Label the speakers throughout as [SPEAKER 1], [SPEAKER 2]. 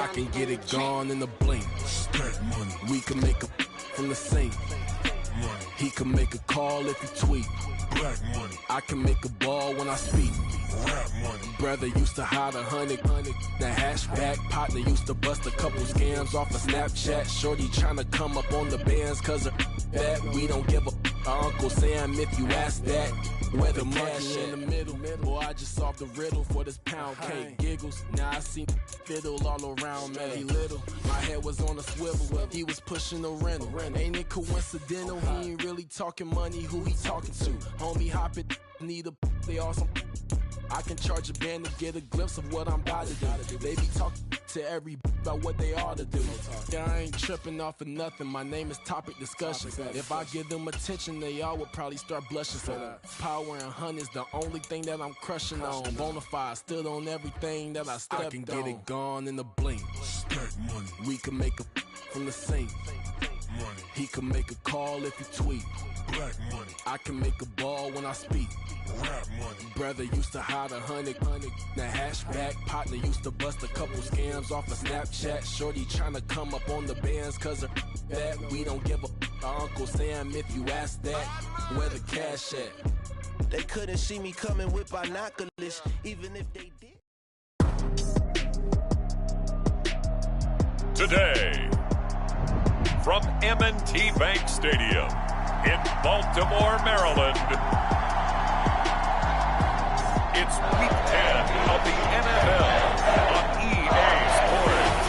[SPEAKER 1] I can get it gone in a blink. We can make a from the sink. He can make a call if he tweet. I can make a ball when I speak. Brother used to hide 100. The hatchback partner used to bust a couple scams off of Snapchat. Shorty tryna come up on the bands cause of that. We don't give a Uncle Sam if you ask that. Where the cash in the middle. Boy, I just solved the riddle for this pound cake. Giggles, now I see fiddle all around me. He little, my head was on a swivel. He was pushing the rental. Ain't it coincidental? He ain't really talking money, who he talking to? Homie hopping, need a they awesome. I can charge a band to get a glimpse of what I'm about to do. They be talking to every about what they ought to do. Yeah, I ain't tripping off of nothing. My name is topic discussion. If I give them attention, they all would probably start blushing. So power and hunt is the only thing that I'm crushing on. Bonafide, stood on everything that I stepped on. I can get it gone in a blink. We can make a from the sink. He can make a call if he tweet. I can make a ball when I speak. Brother used to hide 100. The hatchback partner used to bust a couple scams off of Snapchat. Shorty tryna come up on the bands cause of that. We don't give a Uncle Sam if you ask that. Where the cash at?
[SPEAKER 2] They couldn't see me coming with binoculars, even if they did.
[SPEAKER 3] Today, from M&T Bank Stadium in Baltimore, Maryland, it's Week 10 of the NFL on EA Sports.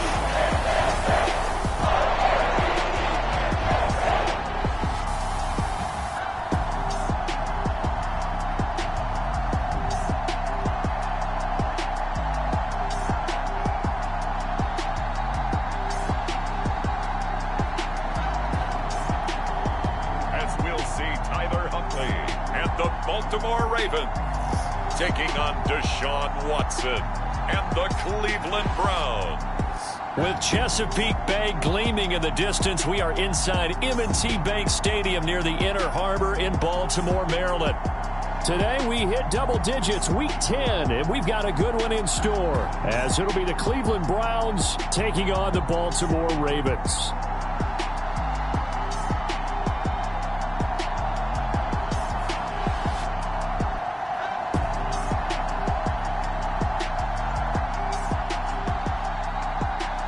[SPEAKER 3] As we'll see Tyler Huntley and the Baltimore Ravens taking on Deshaun Watson and the Cleveland Browns.
[SPEAKER 4] With Chesapeake Bay gleaming in the distance, we are inside M&T Bank Stadium near the Inner Harbor in Baltimore, Maryland. Today we hit double digits, Week 10, and we've got a good one in store, as it'll be the Cleveland Browns taking on the Baltimore Ravens.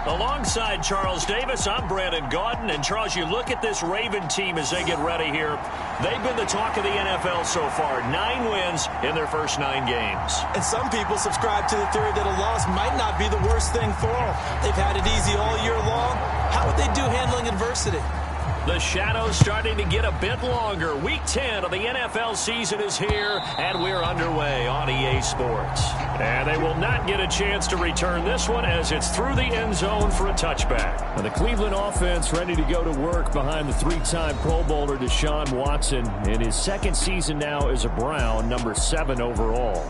[SPEAKER 4] Alongside Charles Davis, I'm Brandon Gaudin. And Charles, you look at this Raven team as they get ready here. They've been the talk of the NFL so far. 9 wins in their first 9 games.
[SPEAKER 5] And some people subscribe to the theory that a loss might not be the worst thing for them. They've had it easy all year long. How would they do handling adversity?
[SPEAKER 4] The shadow's starting to get a bit longer. Week 10 of the NFL season is here, and we're underway on EA Sports. And they will not get a chance to return this one as it's through the end zone for a touchback. And the Cleveland offense ready to go to work behind the 3-time Pro Bowler Deshaun Watson in his second season now as a Brown, number 7 overall.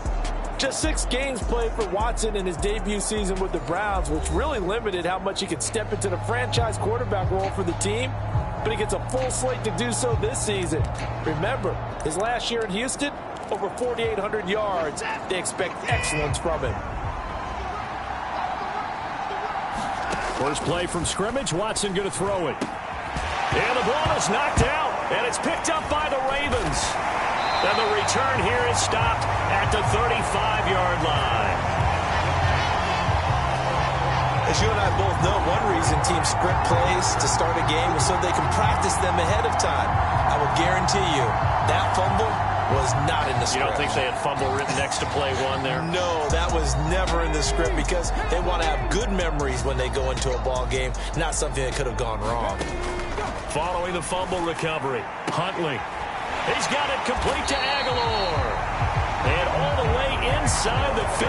[SPEAKER 5] Just 6 games played for Watson in his debut season with the Browns, which really limited how much he could step into the franchise quarterback role for the team. But he gets a full slate to do so this season. Remember, his last year in Houston, over 4,800 yards. They expect excellence from him.
[SPEAKER 4] First play from scrimmage, Watson going to throw it. And the ball is knocked out, and it's picked up by the Ravens. And the return here is stopped at the 35-yard line.
[SPEAKER 5] As you and I both know, one reason teams script plays to start a game is so they can practice them ahead of time. I will guarantee you that fumble was not in the script.
[SPEAKER 4] You don't think they had fumble written next to play 1 there?
[SPEAKER 5] No, that was never in the script because they want to have good memories when they go into a ball game, not something that could have gone wrong.
[SPEAKER 4] Following the fumble recovery, Huntley. He's got it complete to Aguilar. And all the way inside the 15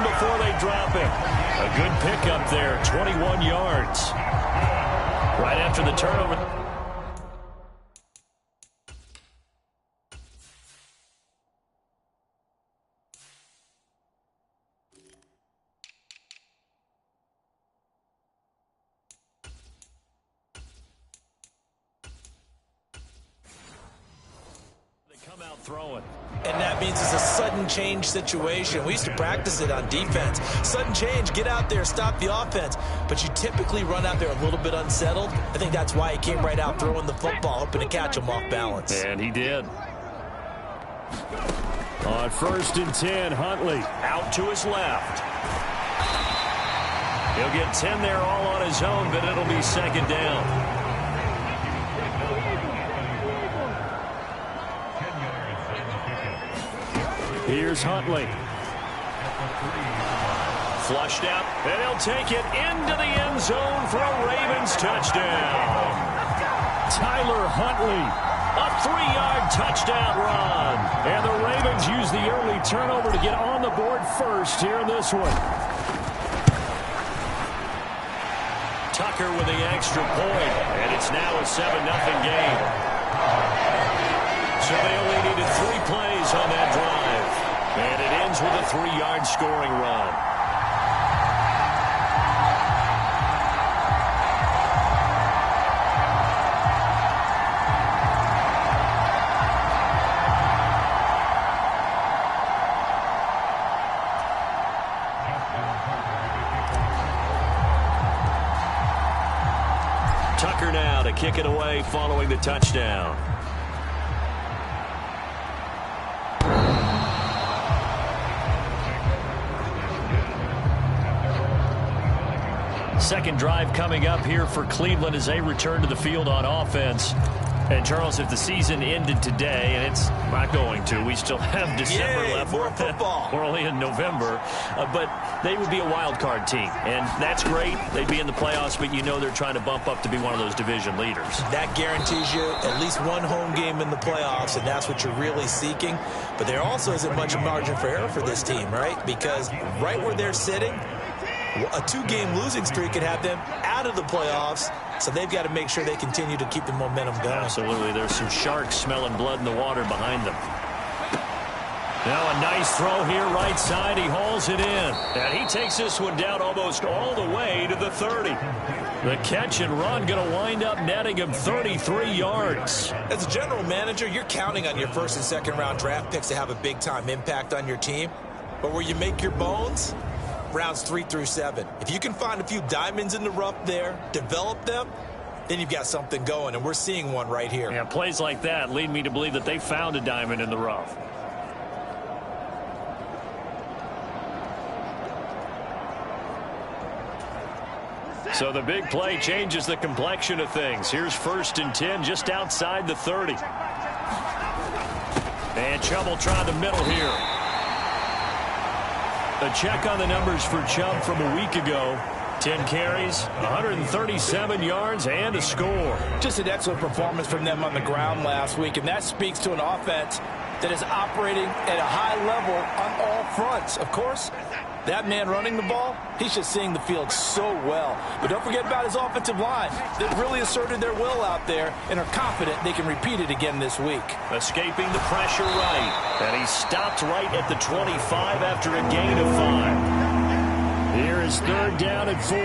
[SPEAKER 4] before they drop him. A good pickup there, 21 yards. Right after the turnover. out throwing.
[SPEAKER 5] And that means it's a sudden change situation. We used to practice it on defense. Sudden change, get out there, stop the offense. But you typically run out there a little bit unsettled. I think that's why he came right out throwing the football, hoping to catch him off balance.
[SPEAKER 4] And he did. On 1st and 10, Huntley out to his left. He'll get 10 there all on his own, but it'll be 2nd down. Here's Huntley. Flushed out, and he'll take it into the end zone for a Ravens touchdown. Tyler Huntley, a 3-yard touchdown run. And the Ravens use the early turnover to get on the board first here in this one. Tucker with the extra point, and it's now a 7-0 game. So they only needed 3 plays on that drive. And it ends with a 3-yard scoring run. Tucker now to kick it away following the touchdown. Second drive coming up here for Cleveland as they return to the field on offense. And, Charles, if the season ended today, and it's not going to, we still have December left.
[SPEAKER 5] More football.
[SPEAKER 4] We're only in November. But they would be a wild card team. And that's great. They'd be in the playoffs, but you know they're trying to bump up to be one of those division leaders. That
[SPEAKER 5] guarantees you at least one home game in the playoffs, and that's what you're really seeking. But there also isn't much margin for error for this team, right? Because right where they're sitting, a 2-game losing streak could have them out of the playoffs, so they've got to make sure they continue to keep the momentum going.
[SPEAKER 4] Absolutely. There's some sharks smelling blood in the water behind them. Now a nice throw here right side. He hauls it in. And he takes this one down almost all the way to the 30. The catch and run going to wind up netting him 33 yards.
[SPEAKER 5] As a general manager, you're counting on your 1st and 2nd round draft picks to have a big-time impact on your team. But where you make your bones, rounds 3 through 7. If you can find a few diamonds in the rough there, develop them, then you've got something going, and we're seeing one right here.
[SPEAKER 4] Yeah, plays like that lead me to believe that they found a diamond in the rough. So the big play changes the complexion of things. Here's 1st and 10 just outside the 30. And Chubb try the middle here. A check on the numbers for Chubb from a week ago. 10 carries, 137 yards, and a score.
[SPEAKER 5] Just an excellent performance from them on the ground last week, and that speaks to an offense that is operating at a high level on all fronts. Of course, that man running the ball, he's just seeing the field so well. But don't forget about his offensive line. They've really asserted their will out there and are confident they can repeat it again this week.
[SPEAKER 4] Escaping the pressure right. And he stopped right at the 25 after a gain of 5. Here is 3rd down and 4.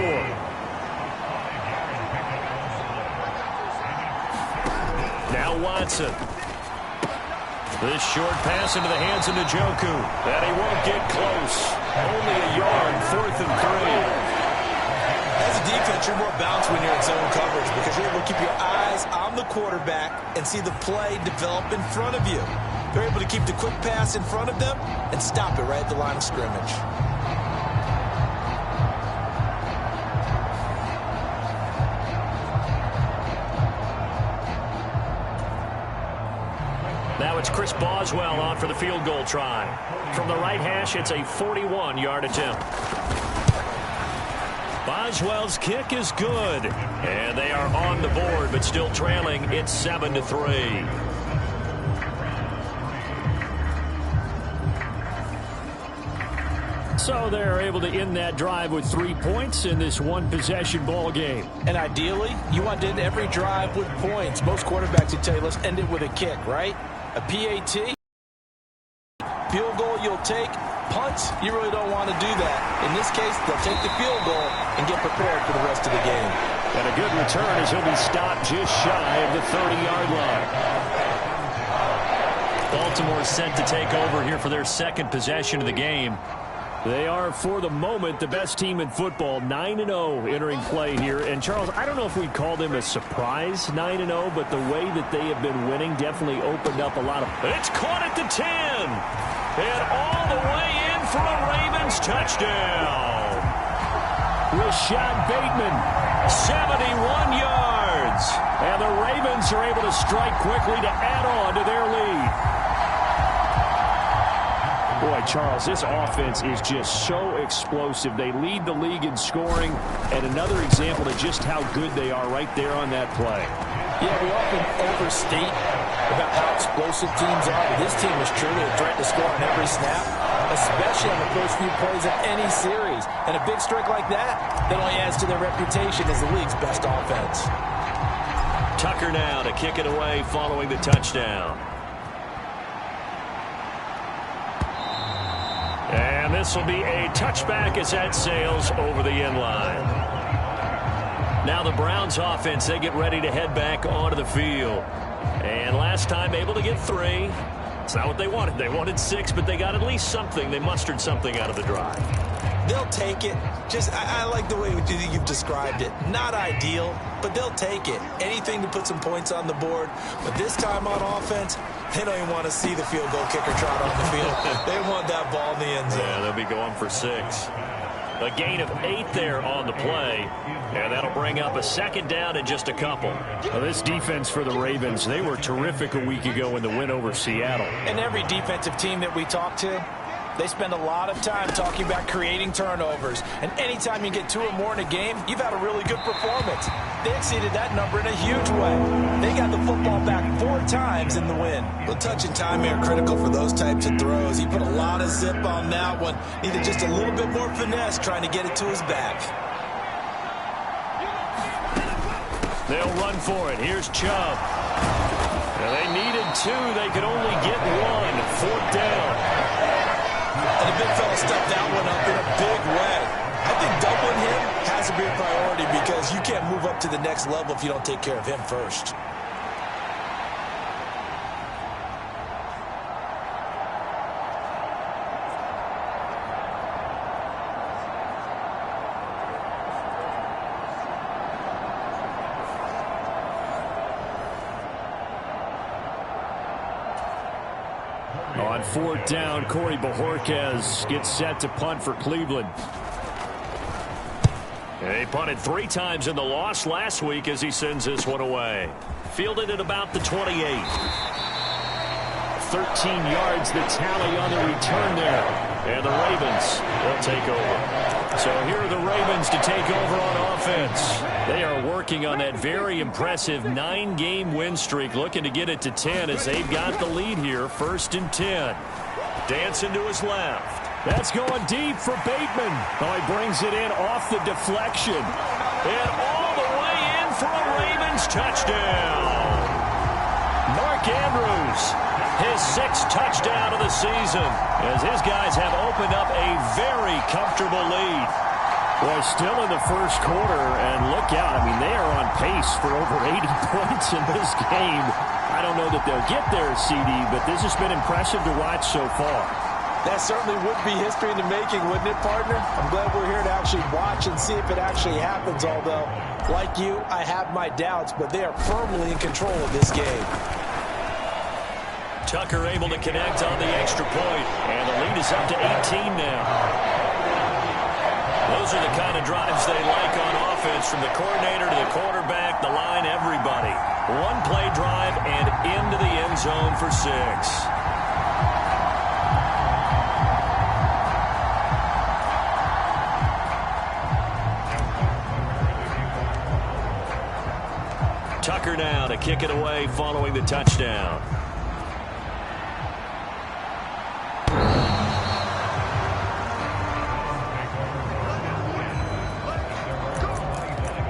[SPEAKER 4] Now Watson. This short pass into the hands of Njoku. And he won't get close. Only a yard, 4th and 3.
[SPEAKER 5] As a defense, you're more balanced when you're in zone coverage because you're able to keep your eyes on the quarterback and see the play develop in front of you. They're able to keep the quick pass in front of them and stop it right at the line of scrimmage.
[SPEAKER 4] Now it's Chris Boswell on for the field goal try. From the right hash, it's a 41-yard attempt. Boswell's kick is good. And they are on the board, but still trailing. It's 7-3. So they're able to end that drive with 3 points in this one-possession ball game.
[SPEAKER 5] And ideally, you want to end every drive with points. Most quarterbacks would tell you, let's end it with a kick, right? A PAT, field goal you'll take, punts, you really don't want to do that. In this case, they'll take the field goal and get prepared for the rest of the game.
[SPEAKER 4] And a good return as he'll be stopped just shy of the 30-yard line. Ball Baltimore set to take over here for their second possession of the game. They are, for the moment, the best team in football, 9-0 entering play here. And, Charles, I don't know if we'd call them a surprise 9-0, but the way that they have been winning definitely opened up a lot of... It's caught at the 10. And all the way in for a Ravens touchdown. Rashad Bateman, 71 yards. And the Ravens are able to strike quickly to add on to their lead. Boy, Charles, this offense is just so explosive. They lead the league in scoring, and another example of just how good they are right there on that play.
[SPEAKER 5] Yeah, we often overstate about how explosive teams are, but this team is truly a threat to score on every snap, especially on the first few plays of any series. And a big streak like that only adds to their reputation as the league's best offense.
[SPEAKER 4] Tucker now to kick it away following the touchdown. And this will be a touchback as that sails over the end line. Now the Browns offense, they get ready to head back onto the field. And last time able to get 3. It's not what they wanted. They wanted 6, but they got at least something. They mustered something out of the drive.
[SPEAKER 5] They'll take it. I like the way you've described it. Not ideal, but they'll take it. Anything to put some points on the board. But this time on offense, they don't even want to see the field goal kicker trot on the field. They want that ball in the end zone.
[SPEAKER 4] Yeah, they'll be going for 6. A gain of 8 there on the play, and that'll bring up a second down in just a couple. Well, this defense for the Ravens, they were terrific a week ago in the win over Seattle.
[SPEAKER 5] And every defensive team that we talk to, they spend a lot of time talking about creating turnovers. And anytime you get 2 or more in a game, you've had a really good performance. They exceeded that number in a huge way. They got the football back 4 times in the win.
[SPEAKER 6] Well, touch and time are critical for those types of throws. He put a lot of zip on that one. Needed just a little bit more finesse trying to get it to his back.
[SPEAKER 4] They'll run for it. Here's Chubb. Now, they needed 2. They could only get 1. 4th down.
[SPEAKER 5] And the big fella stepped that one up in a big way. I think doubling him has to be a priority because you can't move up to the next level if you don't take care of him first.
[SPEAKER 4] On 4th down, Corey Bojorquez gets set to punt for Cleveland. They punted 3 times in the loss last week as he sends this one away. Fielded at about the 28. 13 yards the tally on the return there. And the Ravens will take over. So here are the Ravens to take over on offense. They are working on that very impressive 9-game win streak, looking to get it to 10 as they've got the lead here. 1st and 10. Dancing to his left. That's going deep for Bateman. Oh, he brings it in off the deflection. And all the way in for a Ravens touchdown. Mark Andrews, his 6th touchdown of the season, as his guys have opened up a very comfortable lead. Boy, still in the first quarter, and look out. I mean, they are on pace for over 80 points in this game. I don't know that they'll get there, CD, but this has been impressive to watch so far.
[SPEAKER 5] That certainly would be history in the making, wouldn't it, partner? I'm glad we're here to actually watch and see if it actually happens, although, like you, I have my doubts, but they are firmly in control of this game.
[SPEAKER 4] Tucker able to connect on the extra point, and the lead is up to 18 now. Those are the kind of drives they like on offense, from the coordinator to the quarterback, the line, everybody. 1-play drive and into the end zone for 6. Tucker now to kick it away following the touchdown.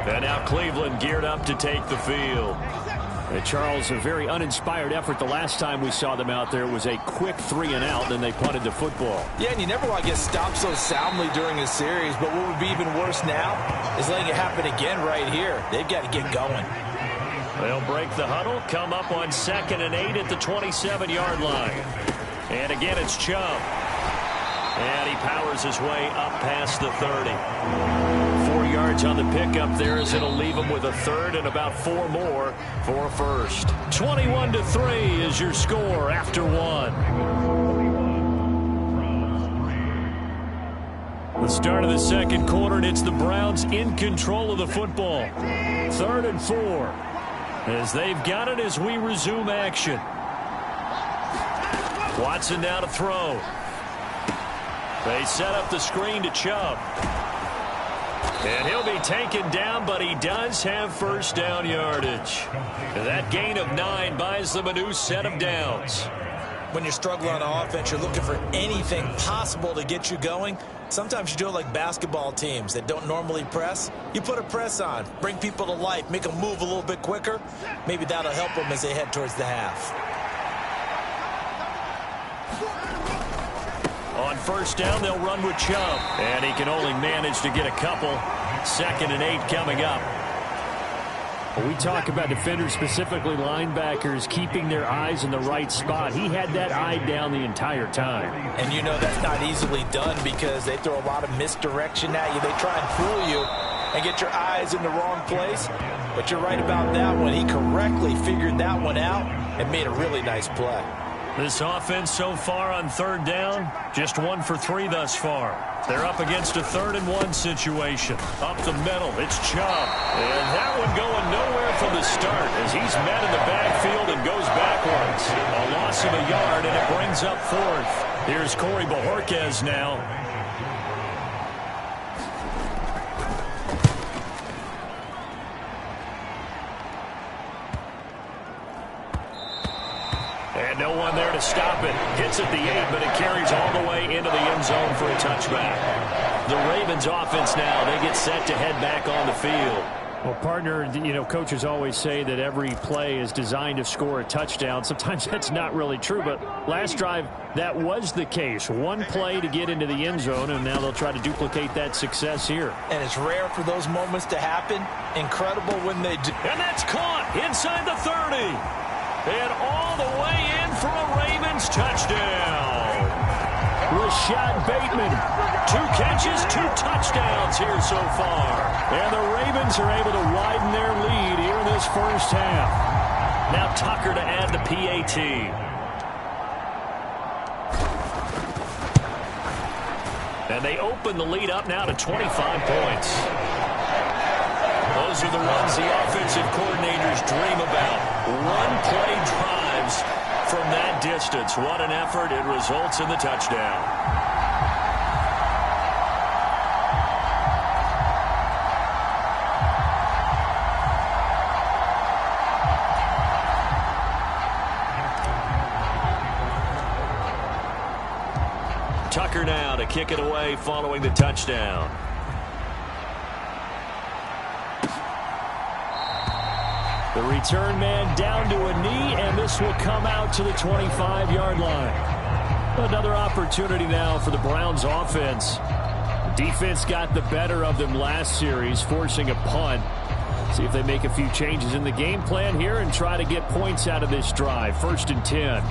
[SPEAKER 4] And now Cleveland geared up to take the field. And Charles, a very uninspired effort the last time we saw them out there. It was a quick 3-and-out, and they punted the football.
[SPEAKER 5] Yeah, and you never want to get stopped so soundly during a series, but what would be even worse now is letting it happen again right here. They've got to get going.
[SPEAKER 4] They'll break the huddle, come up on 2nd and 8 at the 27-yard line. And again, it's Chubb. And he powers his way up past the 30. 4 yards on the pickup there as it'll leave him with a third and about 4 more for a first. 21-3 is your score after 1. The start of the second quarter, and it's the Browns in control of the football. 3rd and 4 as they've got it as we resume action. Watson now to throw. They set up the screen to Chubb. And he'll be taken down, but he does have first down yardage. That gain of 9 buys them a new set of downs.
[SPEAKER 6] When you're struggling on offense, you're looking for anything possible to get you going. Sometimes you do it like basketball teams that don't normally press. You put a press on, bring people to life, make them move a little bit quicker. Maybe that'll help them as they head towards the half.
[SPEAKER 4] On first down, they'll run with Chubb. And he can only manage to get a couple. 2nd and 8 coming up.
[SPEAKER 5] We talk about defenders, specifically linebackers, keeping their eyes in the right spot. He had that eye down the entire time.
[SPEAKER 6] And you know that's not easily done because they throw a lot of misdirection at you. They try and fool you and get your eyes in the wrong place. But you're right about that one. He correctly figured that one out and made a really nice play.
[SPEAKER 4] This offense so far on 3rd down, just 1 for 3 thus far. They're up against a 3rd and 1 situation. Up the middle, it's Chubb. And that one going nowhere from the start as he's met in the backfield and goes backwards. A loss of a yard, and it brings up 4th. Here's Corey Bojorquez now. And no one there to stop it. Hits at the 8, but it carries all the way into the end zone for a touchback. The Ravens offense now, they get set to head back on the field.
[SPEAKER 5] Well, partner, you know, coaches always say that every play is designed to score a touchdown. Sometimes that's not really true, but last drive, that was the case. 1 play to get into the end zone, and now they'll try to duplicate that success here.
[SPEAKER 6] And it's rare for those moments to happen. Incredible when they do.
[SPEAKER 4] And that's caught inside the 30. And all the way in for a Ravens touchdown.
[SPEAKER 5] Rashad Bateman.
[SPEAKER 4] 2 catches, 2 touchdowns here so far.
[SPEAKER 5] And the Ravens are able to widen their lead here in this first half.
[SPEAKER 4] Now Tucker to add the PAT. And they open the lead up now to 25 points. Those are the ones the offensive coordinators dream about. 1-play drives from that distance. What an effort. It results in the touchdown. Tucker now to kick it away following the touchdown. The return man down to a knee, and this will come out to the 25-yard line. Another opportunity now for the Browns offense. Defense got the better of them last series, forcing a punt. See if they make a few changes in the game plan here and try to get points out of this drive. 1st and 10.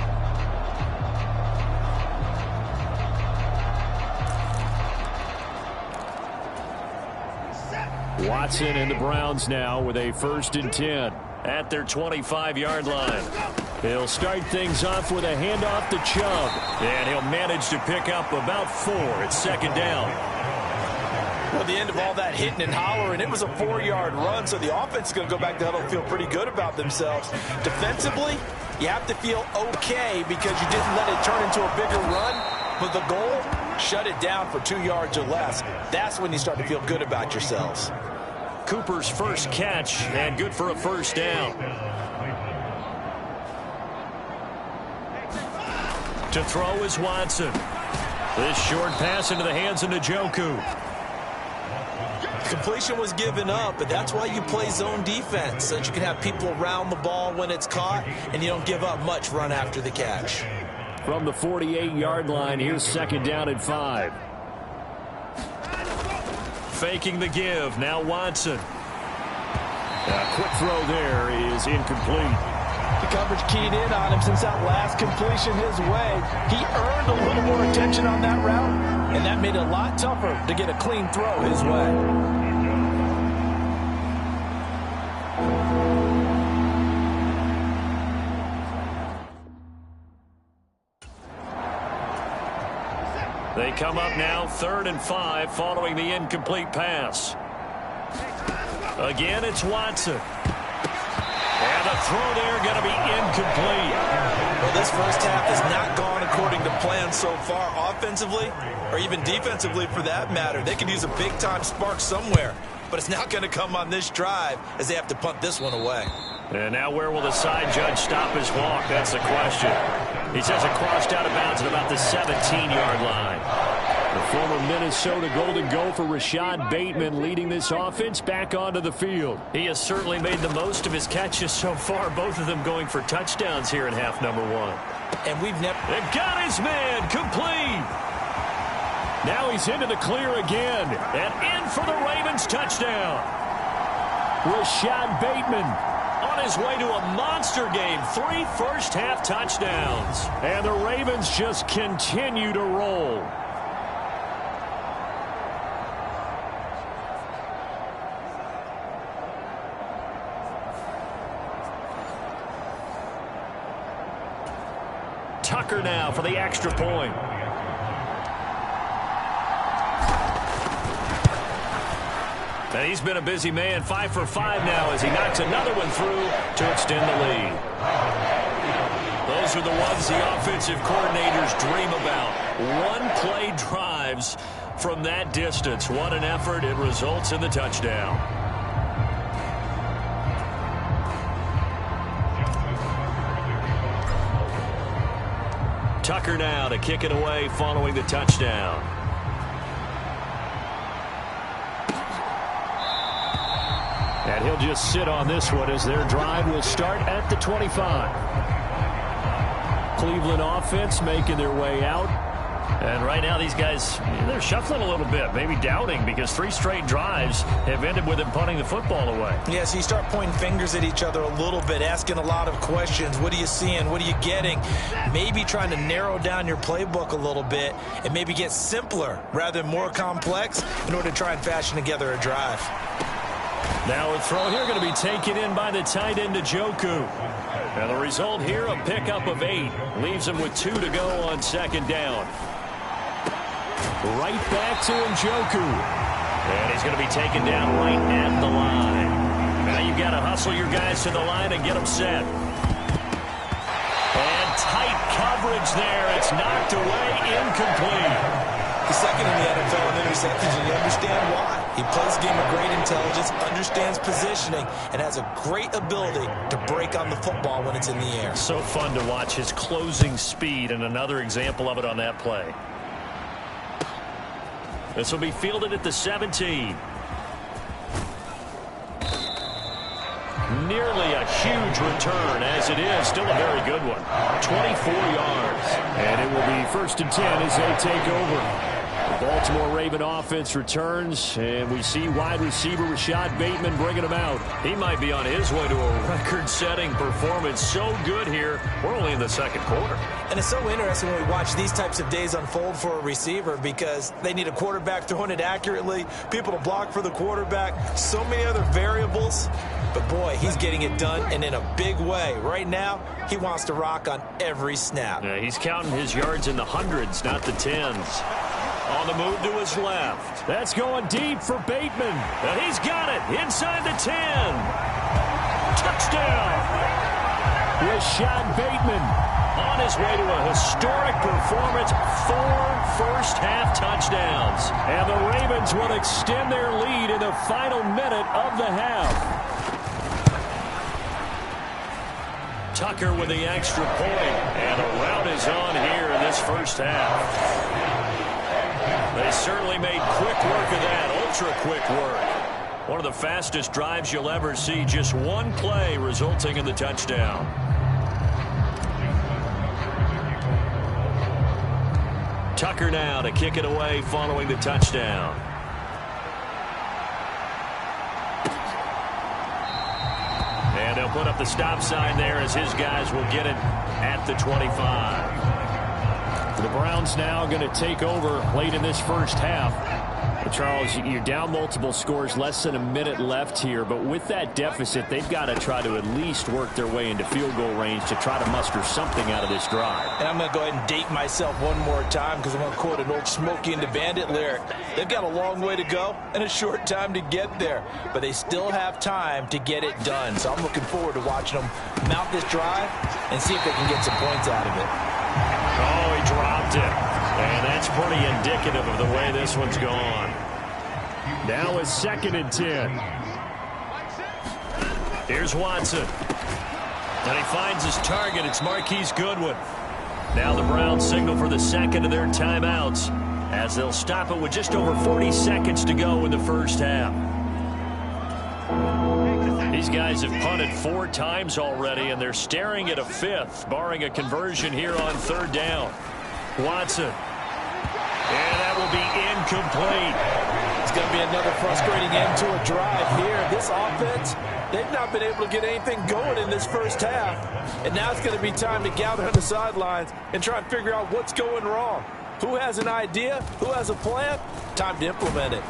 [SPEAKER 4] Watson and the Browns now with a 1st and 10. At their 25-yard line. He'll start things off with a handoff to Chubb. And he'll manage to pick up about 4 at 2nd down.
[SPEAKER 6] Well, the end of all that hitting and hollering, it was a 4-yard run, so the offense is going to go back to huddle and feel pretty good about themselves. Defensively, you have to feel okay because you didn't let it turn into a bigger run. But the goal, shut it down for 2 yards or less. That's when you start to feel good about yourselves.
[SPEAKER 4] Cooper's first catch, and good for a 1st down. To throw is Watson. This short pass into the hands of Njoku.
[SPEAKER 6] Completion was given up, but that's why you play zone defense, so that you can have people around the ball when it's caught, and you don't give up much run after the catch.
[SPEAKER 5] From the 48-yard line, here's 2nd down and 5.
[SPEAKER 4] Faking the give. Now Watson. Quick throw there is incomplete.
[SPEAKER 5] The coverage keyed in on him since that last completion his way. He earned a little more attention on that route, and that made it a lot tougher to get a clean throw his way.
[SPEAKER 4] They come up now 3rd and 5 following the incomplete pass. Again, it's Watson. And the throw there going to be incomplete.
[SPEAKER 6] Well, this first half has not gone according to plan so far offensively or even defensively for that matter. They could use a big-time spark somewhere, but it's not going to come on this drive as they have to punt this one away.
[SPEAKER 4] And now where will the side judge stop his walk? That's the question. He says it crossed out of bounds at about the 17-yard line. The former Minnesota Golden Gopher Rashad Bateman leading this offense back onto the field. He has certainly made the most of his catches so far, both of them going for touchdowns here in half number 1.
[SPEAKER 6] And
[SPEAKER 4] they've got his man complete. Now he's into the clear again. And in for the Ravens touchdown. Rashad Bateman on his way to a monster game. 3 first-half touchdowns. And the Ravens just continue to roll. Tucker now for the extra point. And he's been a busy man, 5 for 5 now as he knocks another one through to extend the lead. Those are the ones the offensive coordinators dream about. One-play drives from that distance. What an effort. It results in the touchdown. Tucker now to kick it away following the touchdown. And he'll just sit on this one as their drive will start at the 25. Cleveland offense making their way out. And right now these guys, they're shuffling a little bit, maybe doubting because 3 straight drives have ended with them punting the football away.
[SPEAKER 6] Yeah, so you start pointing fingers at each other a little bit, asking a lot of questions. What are you seeing? What are you getting? Maybe trying to narrow down your playbook a little bit and maybe get simpler rather than more complex in order to try and fashion together a drive.
[SPEAKER 4] Now a throw here going to be taken in by the tight end Njoku. And the result here, a pickup of 8. Leaves him with 2 to go on 2nd down. Right back to Njoku. And he's going to be taken down right at the line. Now you've got to hustle your guys to the line and get them set. And tight coverage there. It's knocked away, incomplete.
[SPEAKER 6] He's second in the NFL in interceptions, and you understand why. He plays a game of great intelligence, understands positioning, and has a great ability to break on the football when it's in the air.
[SPEAKER 4] So fun to watch his closing speed, and another example of it on that play. This will be fielded at the 17. Nearly a huge return, as it is. Still a very good one. 24 yards. And it will be 1st and 10 as they take over. The Baltimore Raven offense returns, and we see wide receiver Rashad Bateman bringing him out. He might be on his way to a record-setting performance. So good here. We're only in the 2nd quarter.
[SPEAKER 6] And it's so interesting when we watch these types of days unfold for a receiver because they need a quarterback throwing it accurately, people to block for the quarterback, so many other variables. But, boy, he's getting it done, and in a big way. Right now, he wants to rock on every snap.
[SPEAKER 4] Yeah, he's counting his yards in the hundreds, not the tens. On the move to his left. That's going deep for Bateman. And he's got it inside the 10. Touchdown. Rashad Bateman on his way to a historic performance. 4 first-half touchdowns. And the Ravens will extend their lead in the final minute of the half. Tucker with the extra point. And a rout is on here in this first half. They certainly made quick work of that, ultra-quick work. One of the fastest drives you'll ever see, just one play resulting in the touchdown. Tucker now to kick it away following the touchdown. And they'll put up the stop sign there as his guys will get it at the 25.
[SPEAKER 7] The Browns now going to take over late in this first half. Charles, you're down multiple scores, less than a minute left here, but with that deficit, they've got to try to at least work their way into field goal range to try to muster something out of this drive.
[SPEAKER 6] And I'm going to go ahead and date myself one more time because I'm going to quote an old Smokey and the Bandit lyric. They've got a long way to go and a short time to get there, but they still have time to get it done. So I'm looking forward to watching them mount this drive and see if they can get some points out of it.
[SPEAKER 4] Oh, he dropped it. And that's pretty indicative of the way this one's gone.
[SPEAKER 7] Now it's 2nd and 10.
[SPEAKER 4] Here's Watson. And he finds his target. It's Marquise Goodwin. Now the Browns signal for the second of their timeouts as they'll stop it with just over 40 seconds to go in the first half. These guys have punted 4 times already, and they're staring at a 5th, barring a conversion here on 3rd down. Watson. And that will be incomplete.
[SPEAKER 5] It's going to be another frustrating end to a drive here. This offense, they've not been able to get anything going in this first half. And now it's going to be time to gather on the sidelines and try and figure out what's going wrong. Who has an idea? Who has a plan? Time to implement it.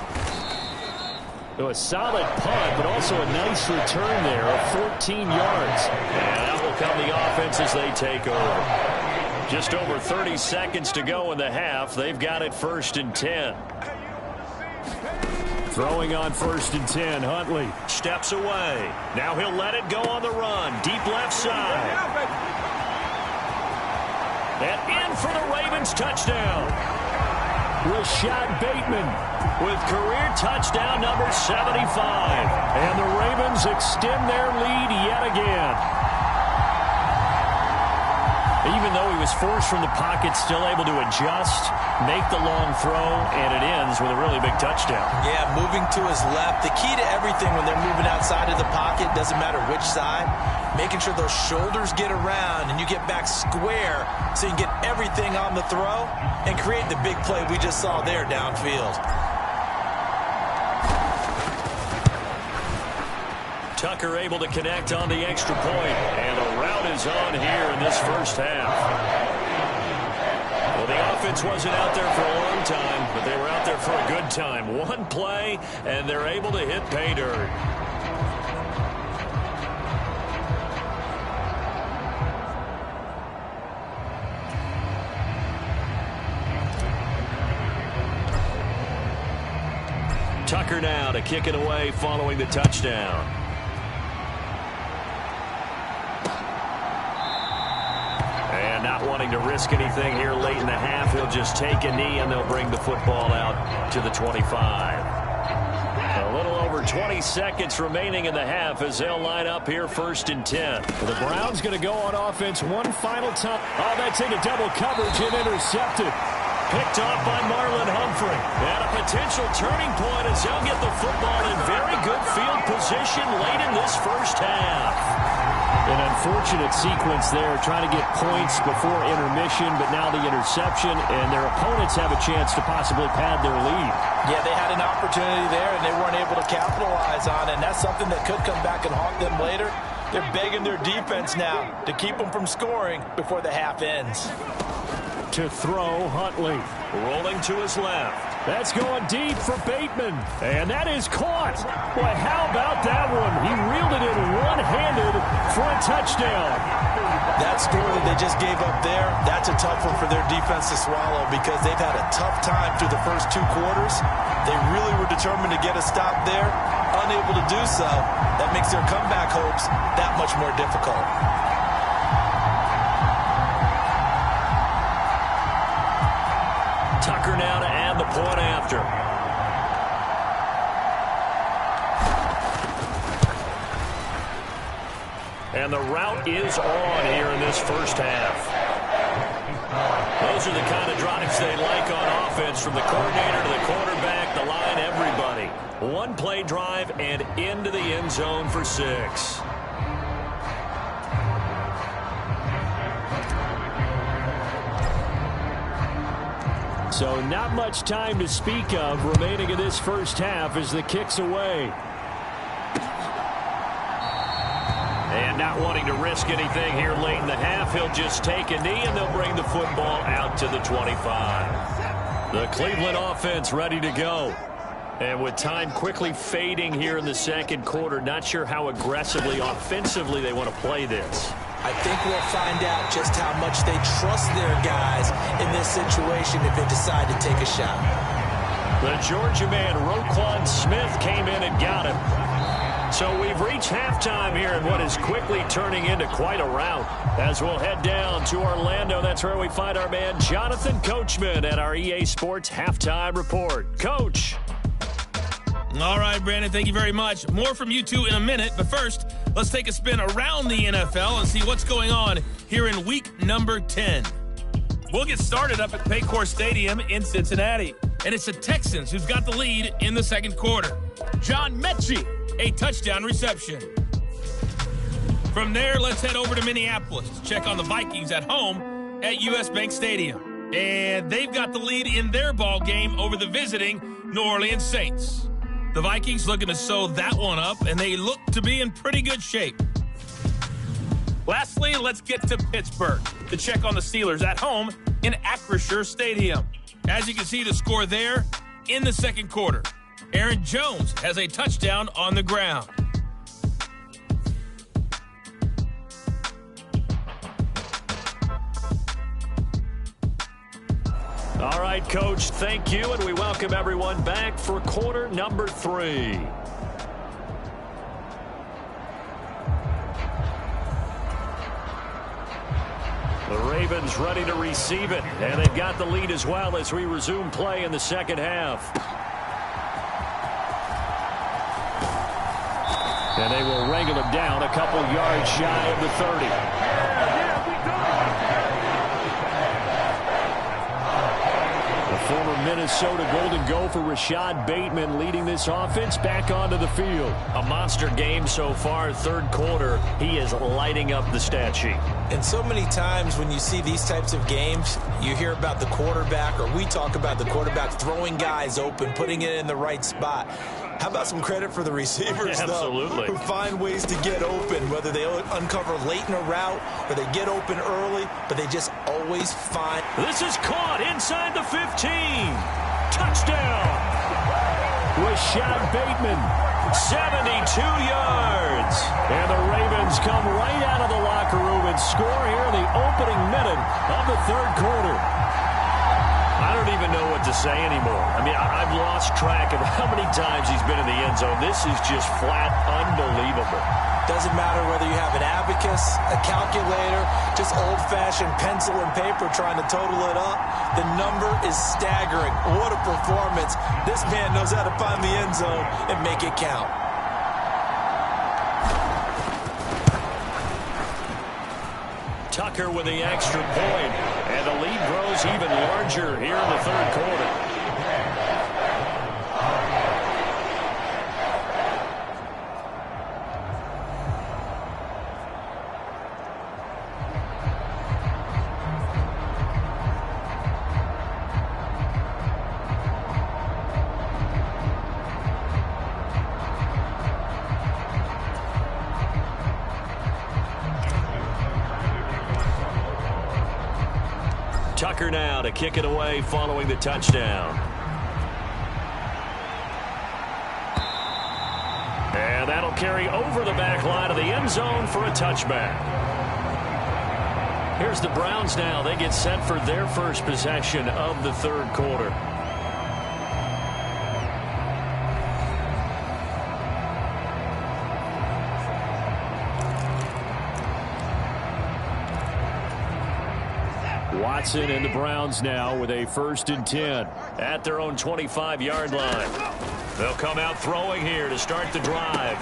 [SPEAKER 7] A solid punt, but also a nice return there of 14 yards.
[SPEAKER 4] And that will come the offense as they take over. Just over 30 seconds to go in the half. They've got it 1st and 10.
[SPEAKER 7] Throwing on 1st and 10, Huntley.
[SPEAKER 4] Steps away. Now he'll let it go on the run. Deep left side. And in for the Ravens touchdown.
[SPEAKER 7] Rashad Bateman
[SPEAKER 4] with career touchdown number 75.
[SPEAKER 7] And the Ravens extend their lead yet again.
[SPEAKER 4] Even though he was forced from the pocket, still able to adjust, make the long throw, and it ends with a really big touchdown.
[SPEAKER 6] Yeah, moving to his left. The key to everything when they're moving outside of the pocket, doesn't matter which side, making sure those shoulders get around and you get back square so you can get everything on the throw and create the big play we just saw there downfield.
[SPEAKER 4] Tucker able to connect on the extra point, and the route is on here in this first half. Well, the offense wasn't out there for a long time, but they were out there for a good time. One play, and they're able to hit pay dirt. Tucker now to kick it away following the touchdown. Not wanting to risk anything here late in the half, he'll just take a knee and they'll bring the football out to the 25. A little over 20 seconds remaining in the half as they'll line up here 1st and 10.
[SPEAKER 7] The Browns going to go on offense one final time. Oh, that's into double coverage and intercepted.
[SPEAKER 4] Picked off by Marlon Humphrey. And a potential turning point as they'll get the football in very good field position late in this first half.
[SPEAKER 7] An unfortunate sequence there, trying to get points before intermission, but now the interception, and their opponents have a chance to possibly pad their lead.
[SPEAKER 6] Yeah, they had an opportunity there, and they weren't able to capitalize on it, and that's something that could come back and haunt them later. They're begging their defense now to keep them from scoring before the half ends.
[SPEAKER 7] To throw, Huntley.
[SPEAKER 4] Rolling to his left.
[SPEAKER 7] That's going deep for Bateman. And that is caught. Boy, how about that one? He reeled it in one-handed for a touchdown.
[SPEAKER 6] That score that they just gave up there, that's a tough one for their defense to swallow because they've had a tough time through the first 2 quarters. They really were determined to get a stop there. Unable to do so, that makes their comeback hopes that much more difficult.
[SPEAKER 4] Tucker now to add the point after. And the route is on here in this first half. Those are the kind of drives they like on offense, from the coordinator to the quarterback, the line, everybody. One play drive and into the end zone for 6.
[SPEAKER 7] So not much time to speak of remaining in this first half as the kick's away.
[SPEAKER 4] And not wanting to risk anything here late in the half, he'll just take a knee, and they'll bring the football out to the 25. The Cleveland offense ready to go. And with time quickly fading here in the second quarter, not sure how aggressively, offensively they want to play this.
[SPEAKER 6] I think we'll find out just how much they trust their guys in this situation if they decide to take a shot.
[SPEAKER 4] The Georgia man, Roquan Smith, came in and got him. So we've reached halftime here in what is quickly turning into quite a rout. As we'll head down to Orlando, that's where we find our man Jonathan Coachman at our EA Sports Halftime Report. Coach.
[SPEAKER 8] All right, Brandon, thank you very much. More from you two in a minute, but first, let's take a spin around the NFL and see what's going on here in week number 10. We'll get started up at Paycor Stadium in Cincinnati, and it's the Texans who've got the lead in the second quarter. John Mechie, a touchdown reception. From there, let's head over to Minneapolis to check on the Vikings at home at US Bank Stadium. And they've got the lead in their ball game over the visiting New Orleans Saints. The Vikings looking to sew that one up, and they look to be in pretty good shape. Lastly, let's get to Pittsburgh to check on the Steelers at home in Acrisure Stadium. As you can see, the score there in the second quarter. Aaron Jones has a touchdown on the ground.
[SPEAKER 4] All right, Coach, thank you, and we welcome everyone back for quarter number 3. The Ravens ready to receive it, and they've got the lead as well as we resume play in the second half. And they will wrangle him down a couple yards shy of the 30. Former Minnesota Golden Gopher Rashad Bateman leading this offense back onto the field. A monster game so far, third quarter. He is lighting up the stat sheet.
[SPEAKER 6] And so many times when you see these types of games, you hear about the quarterback, or we talk about the quarterback throwing guys open, putting it in the right spot. How about some credit for the receivers,
[SPEAKER 4] Absolutely.
[SPEAKER 6] though, who find ways to get open, whether they uncover late in a route or they get open early, but they just always find.
[SPEAKER 4] This is caught inside the 15. Touchdown. Rashad Bateman, 72 yards. And the Ravens come right out of the locker room and score here in the opening minute of the third quarter. I don't even know what to say anymore. I mean, I've lost track of how many times he's been in the end zone. This is just flat unbelievable.
[SPEAKER 6] Doesn't matter whether you have an abacus, a calculator, just old-fashioned pencil and paper trying to total it up. The number is staggering. What a performance. This man knows how to find the end zone and make it count.
[SPEAKER 4] Tucker with the extra point, and the lead grows even larger here in the third quarter. Tucker now to kick it away following the touchdown. And that'll carry over the back line of the end zone for a touchback. Here's the Browns now. They get set for their first possession of the third quarter. Watson and the Browns now with a 1st and 10 at their own 25-yard line. They'll come out throwing here to start the drive.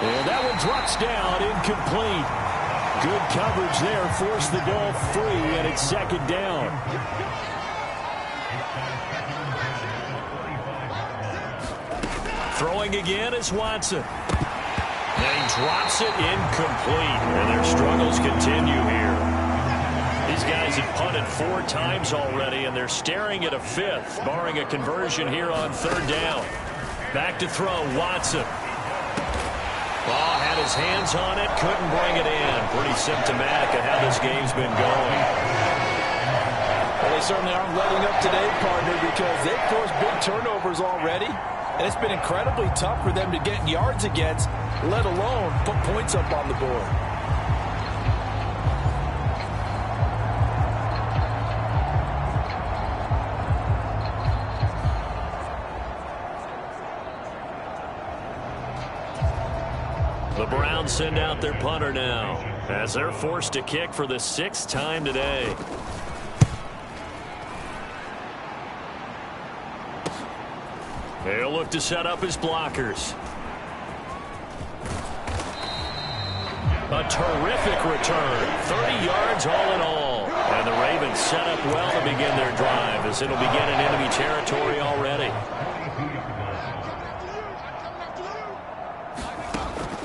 [SPEAKER 4] And that one drops down, incomplete. Good coverage there, forced the ball free, and it's second down. Throwing again is Watson. And he drops it incomplete, and their struggles continue here. These guys have punted 4 times already, and they're staring at a 5th, barring a conversion here on third down. Back to throw, Watson. Oh, had his hands on it, couldn't bring it in. Pretty symptomatic of how this game's been going.
[SPEAKER 5] Well, they certainly aren't letting up today, partner, because they've forced big turnovers already. And it's been incredibly tough for them to get yards against, let alone put points up on the board.
[SPEAKER 4] The Browns send out their punter now, as they're forced to kick for the 6th time today. They'll look to set up his blockers. A terrific return. 30 yards all in all. And the Ravens set up well to begin their drive, as it'll begin in enemy territory already.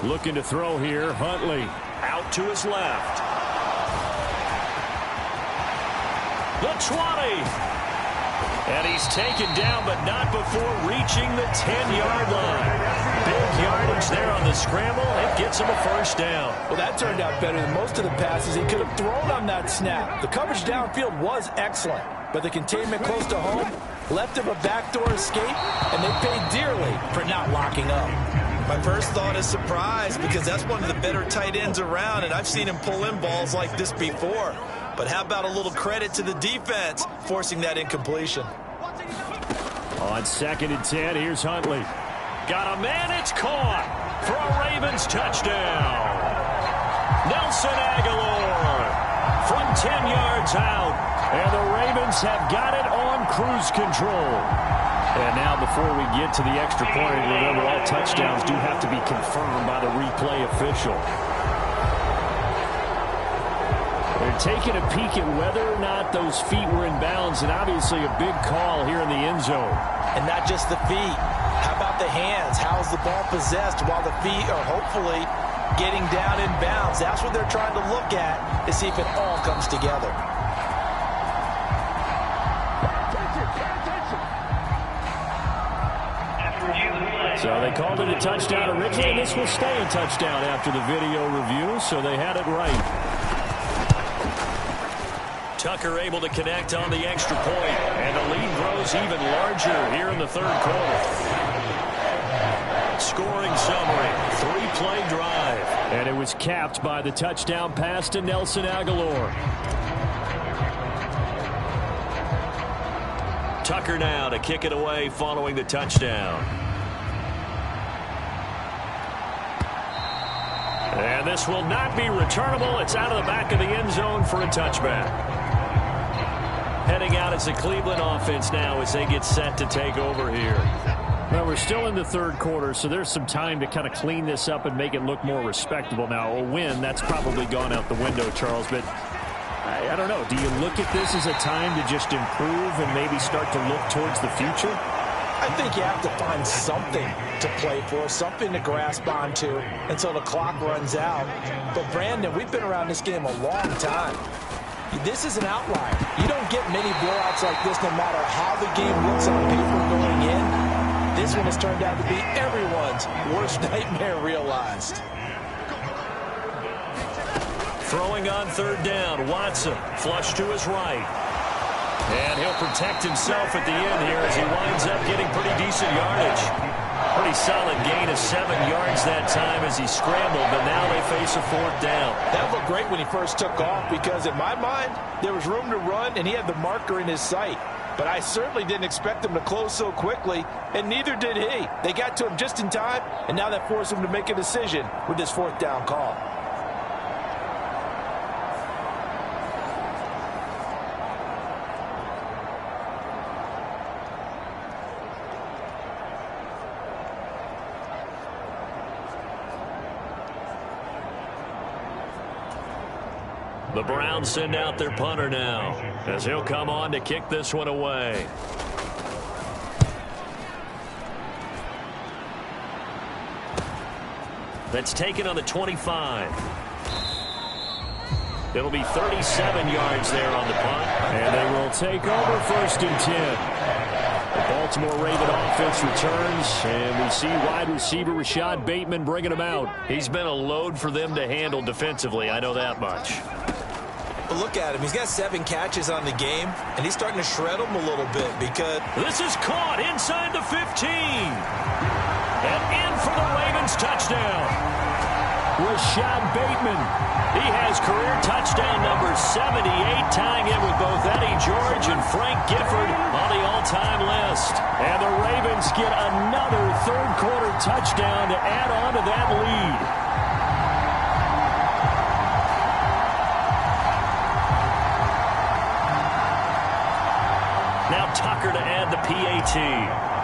[SPEAKER 4] Looking to throw here, Huntley. Out to his left. The 20. And he's taken down, but not before reaching the 10-yard line. Big yardage there on the scramble. It gets him a first down.
[SPEAKER 5] Well, that turned out better than most of the passes he could have thrown on that snap. The coverage downfield was excellent, but the containment close to home left him a backdoor escape, and they paid dearly for not locking up.
[SPEAKER 6] My first thought is surprise, because that's one of the better tight ends around, and I've seen him pull in balls like this before. But how about a little credit to the defense forcing that incompletion?
[SPEAKER 4] On 2nd and 10, here's Huntley. Got a man, it's caught for a Ravens touchdown. Nelson Aguilar from 10 yards out. And the Ravens have got it on cruise control. And now before we get to the extra point, remember all touchdowns do have to be confirmed by the replay official. They're taking a peek at whether or not those feet were in bounds, and obviously a big call here in the end zone.
[SPEAKER 6] And not just the feet. How about the hands? How's the ball possessed while the feet are hopefully getting down in bounds? That's what they're trying to look at to see if it all comes together.
[SPEAKER 4] So they called it a touchdown originally, and this will stay a touchdown after the video review, so they had it right. Tucker able to connect on the extra point, and the lead grows even larger here in the 3rd quarter. Scoring summary, 3-play drive. And it was capped by the touchdown pass to Nelson Aguilar. Tucker now to kick it away following the touchdown. And this will not be returnable. It's out of the back of the end zone for a touchback. Heading out as the Cleveland offense now as they get set to take over here. Well, we're still in the 3rd quarter, so there's some time to kind of clean this up and make it look more respectable. Now, a win, that's probably gone out the window, Charles, but I don't know. Do you look at this as a time to just improve and maybe start to look towards the future?
[SPEAKER 5] I think you have to find something to play for, something to grasp onto until the clock runs out. But, Brandon, we've been around this game a long time. This is an outlier. You don't get many blowouts like this no matter how the game looks on paper going in. This one has turned out to be everyone's worst nightmare realized.
[SPEAKER 4] Throwing on 3rd down, Watson flush to his right. And he'll protect himself at the end here as he winds up getting pretty decent yardage. Pretty solid gain of 7 yards that time as he scrambled, but now they face a 4th down.
[SPEAKER 5] That looked great when he first took off because in my mind, there was room to run and he had the marker in his sight. But I certainly didn't expect him to close so quickly, and neither did he. They got to him just in time, and now that forced him to make a decision with this 4th down call.
[SPEAKER 4] The Browns send out their punter now as he'll come on to kick this one away. That's taken on the 25. It'll be 37 yards there on the punt. And they will take over 1st and 10. The ball
[SPEAKER 7] Baltimore Raven offense returns, and we see wide receiver Rashad Bateman bringing him out.
[SPEAKER 4] He's been a load for them to handle defensively, I know that much.
[SPEAKER 6] But look at him. He's got 7 catches on the game, and he's starting to shred them a little bit because...
[SPEAKER 4] This is caught inside the 15. And in for the Ravens touchdown.
[SPEAKER 7] Rashad Bateman.
[SPEAKER 4] He has career touchdown number 78, tying in with both Eddie George and Frank Gifford on the all-time list.
[SPEAKER 7] And the Ravens get another third-quarter touchdown to add on to that lead.
[SPEAKER 4] Now Tucker to add the PAT.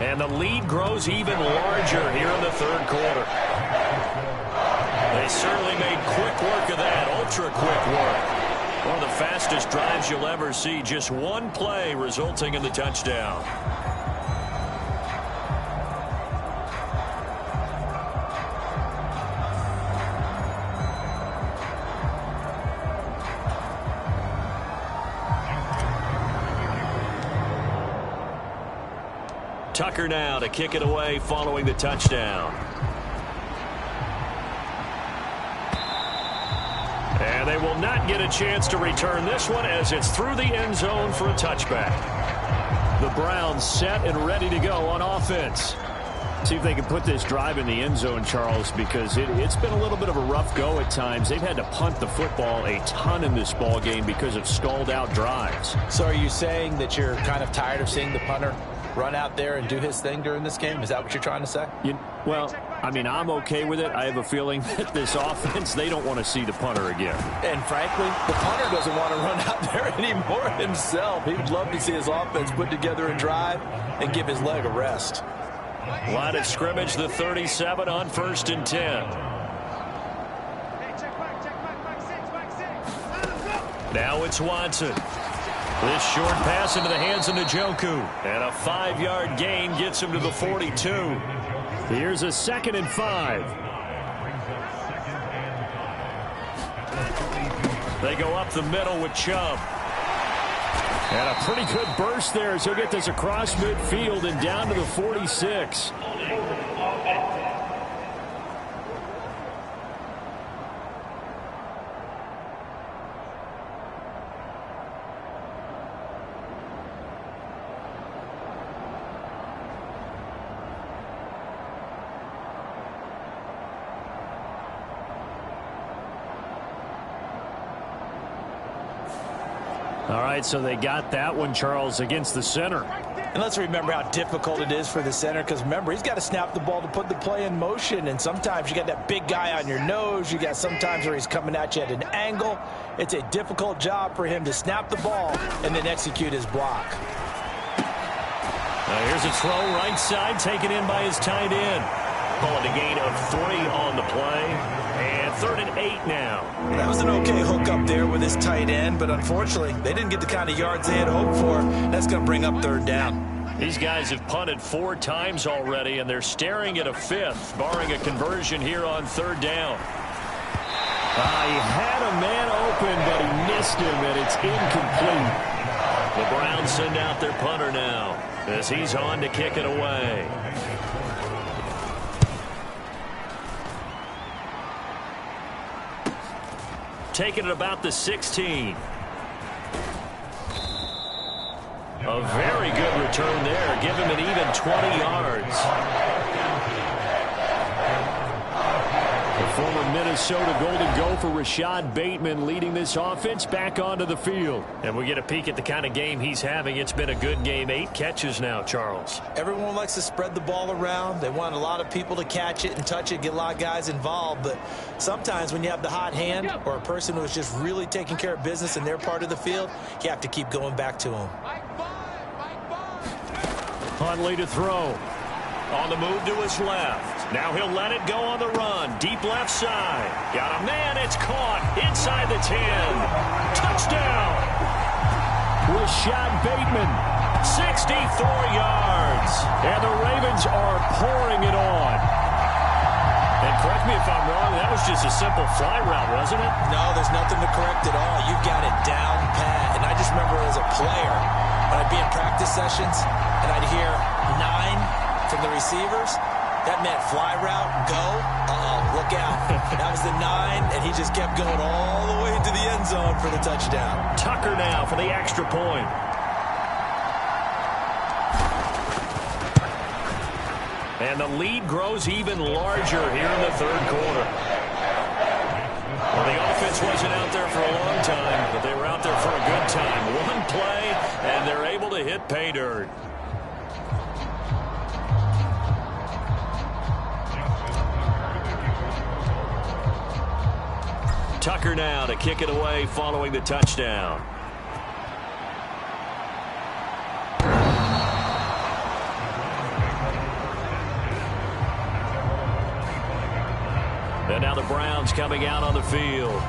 [SPEAKER 4] And the lead grows even larger here in the third quarter. They certainly made quick work of that, ultra-quick work. One of the fastest drives you'll ever see, just one play resulting in the touchdown. Tucker now to kick it away following the touchdown. And they will not get a chance to return this one as it's through the end zone for a touchback.
[SPEAKER 7] The Browns set and ready to go on offense. See if they can put this drive in the end zone, Charles, because it's been a little bit of a rough go at times. They've had to punt the football a ton in this ball game because of stalled out drives.
[SPEAKER 6] So are you saying that you're kind of tired of seeing the punter run out there and do his thing during this game? Is that what you're trying to say?
[SPEAKER 7] Well, I mean, I'm okay with it. I have a feeling that this offense, they don't want to see the punter again.
[SPEAKER 6] And frankly, the punter doesn't want to run out there anymore himself. He would love to see his offense put together a drive and give his leg a rest.
[SPEAKER 4] Line of scrimmage, the 37 on 1st and 10. Now it's Watson. This short pass into the hands of Njoku. And a 5-yard gain gets him to the 42.
[SPEAKER 7] Here's a 2nd and 5.
[SPEAKER 4] They go up the middle with Chubb.
[SPEAKER 7] And a pretty good burst there as he'll get this across midfield and down to the 46. All right, so they got that one, Charles, against the center.
[SPEAKER 6] And let's remember how difficult it is for the center, because remember, he's got to snap the ball to put the play in motion, and sometimes you got that big guy on your nose. You got sometimes where he's coming at you at an angle. It's a difficult job for him to snap the ball and then execute his block.
[SPEAKER 4] Here's a throw right side, taken in by his tight end. Calling a gain of 3 on the play. And 3rd and 8 now.
[SPEAKER 6] That was an okay hook up there with his tight end, but unfortunately, they didn't get the kind of yards they had hoped for. That's going to bring up 3rd down.
[SPEAKER 4] These guys have punted 4 times already, and they're staring at a 5th, barring a conversion here on 3rd down.
[SPEAKER 7] He had a man open, but he missed him, and it's incomplete.
[SPEAKER 4] The Browns send out their punter now as he's on to kick it away. Taking it about the 16. A very good return there. Give him an even 20 yards.
[SPEAKER 7] The former Minnesota Golden Gopher Rashad Bateman leading this offense back onto the field.
[SPEAKER 4] And we get a peek at the kind of game he's having. It's been a good game. 8 catches now, Charles.
[SPEAKER 6] Everyone likes to spread the ball around. They want a lot of people to catch it and touch it, get a lot of guys involved. But sometimes when you have the hot hand or a person who is just really taking care of business in their part of the field, you have to keep going back to them.
[SPEAKER 7] Huntley to throw.
[SPEAKER 4] On the move to his left. Now he'll let it go on the run. Deep left side. Got a man. It's caught inside the 10. Touchdown.
[SPEAKER 7] Rashad Bateman.
[SPEAKER 4] 64 yards.
[SPEAKER 7] And the Ravens are pouring it on.
[SPEAKER 4] And correct me if I'm wrong, that was just a simple fly route, wasn't it?
[SPEAKER 6] No, there's nothing to correct at all. You've got it down pat. And I just remember as a player, when I'd be in practice sessions, and I'd hear 9 from the receivers, that meant fly route, go, look out. That was the 9, and he just kept going all the way into the end zone for the touchdown.
[SPEAKER 4] Tucker now for the extra point. And the lead grows even larger here in the third quarter. Well, the offense wasn't out there for a long time, but they were out there for a good time. One play, and they're able to hit pay dirt. Tucker now to kick it away following the touchdown. And now the Browns coming out on the field.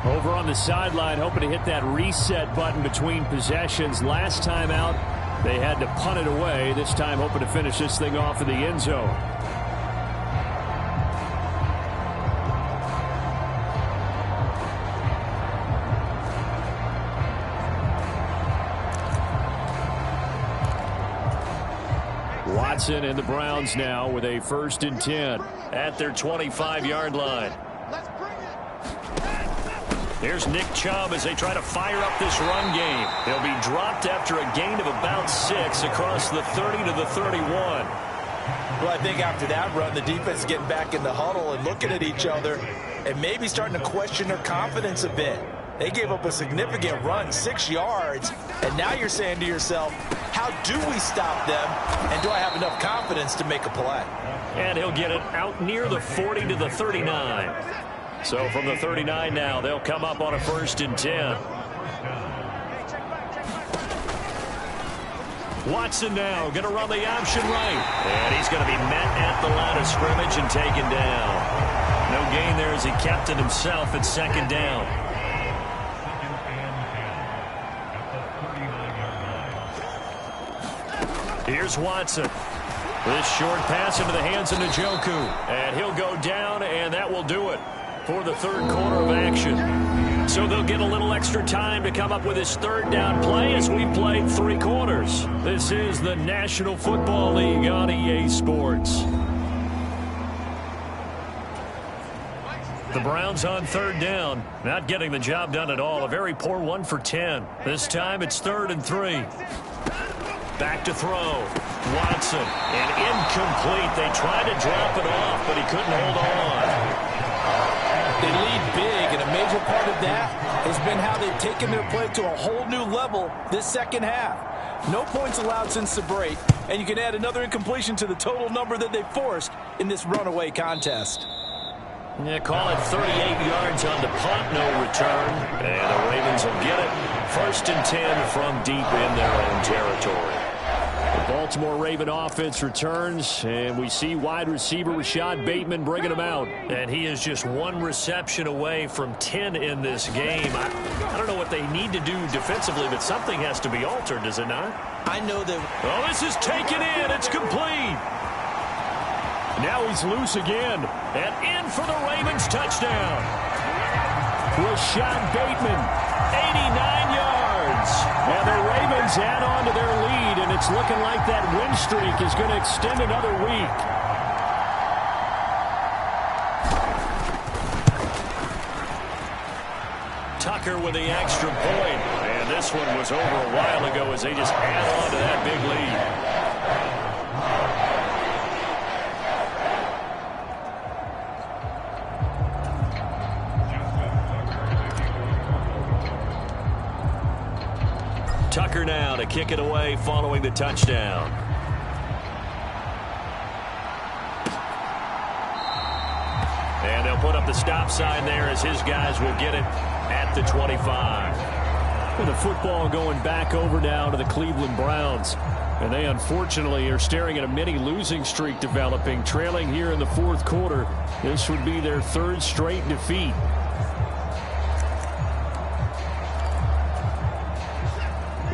[SPEAKER 7] Over on the sideline, hoping to hit that reset button between possessions. Last time out, they had to punt it away. This time hoping to finish this thing off in the end zone. Watson and the Browns now with a 1st and 10
[SPEAKER 4] at their 25-yard line. Here's Nick Chubb as they try to fire up this run game. He'll be dropped after a gain of about 6 across the 30 to the 31.
[SPEAKER 6] Well, I think after that run, the defense is getting back in the huddle and looking at each other and maybe starting to question their confidence a bit. They gave up a significant run, 6 yards, and now you're saying to yourself, how do we stop them, and do I have enough confidence to make a play?
[SPEAKER 4] And he'll get it out near the 40 to the 39. So from the 39 now, they'll come up on a 1st and 10. Watson now going to run the option right. And he's going to be met at the line of scrimmage and taken down. No gain there as he kept it himself at 2nd down. Here's Watson. This short pass into the hands of Njoku. And he'll go down, and that will do it for the third quarter of action. So they'll get a little extra time to come up with his 3rd down play as we played 3 quarters. This is the National Football League on EA Sports. The Browns on 3rd down. Not getting the job done at all. A very poor 1 for 10. This time it's 3rd and 3. Back to throw. Watson. And incomplete. They tried to drop it off, but he couldn't hold on.
[SPEAKER 5] They lead big, and a major part of that has been how they've taken their play to a whole new level this second half. No points allowed since the break, and you can add another incompletion to the total number that they forced in this runaway contest.
[SPEAKER 4] Yeah, call it 38 yards on the punt, no return. And the Ravens will get it. 1st and 10 from deep in their own territory.
[SPEAKER 7] The Baltimore Raven offense returns, and we see wide receiver Rashad Bateman bringing him out.
[SPEAKER 4] And he is just 1 reception away from 10 in this game. I don't know what they need to do defensively, but something has to be altered, does it not?
[SPEAKER 6] I know that.
[SPEAKER 4] Oh, this is taken in. It's complete.
[SPEAKER 7] Now he's loose again.
[SPEAKER 4] And in for the Ravens touchdown.
[SPEAKER 7] Rashad Bateman,
[SPEAKER 4] 89 yards.
[SPEAKER 7] And the Ravens add on to their lead, and it's looking like that win streak is going to extend another week.
[SPEAKER 4] Tucker with the extra point. And this one was over a while ago as they just add on to that big lead. Tucker now to kick it away following the touchdown. And they'll put up the stop sign there as his guys will get it at the 25.
[SPEAKER 7] And the football going back over now to the Cleveland Browns. And they unfortunately are staring at a mini losing streak developing, trailing here in the 4th quarter. This would be their 3rd straight defeat.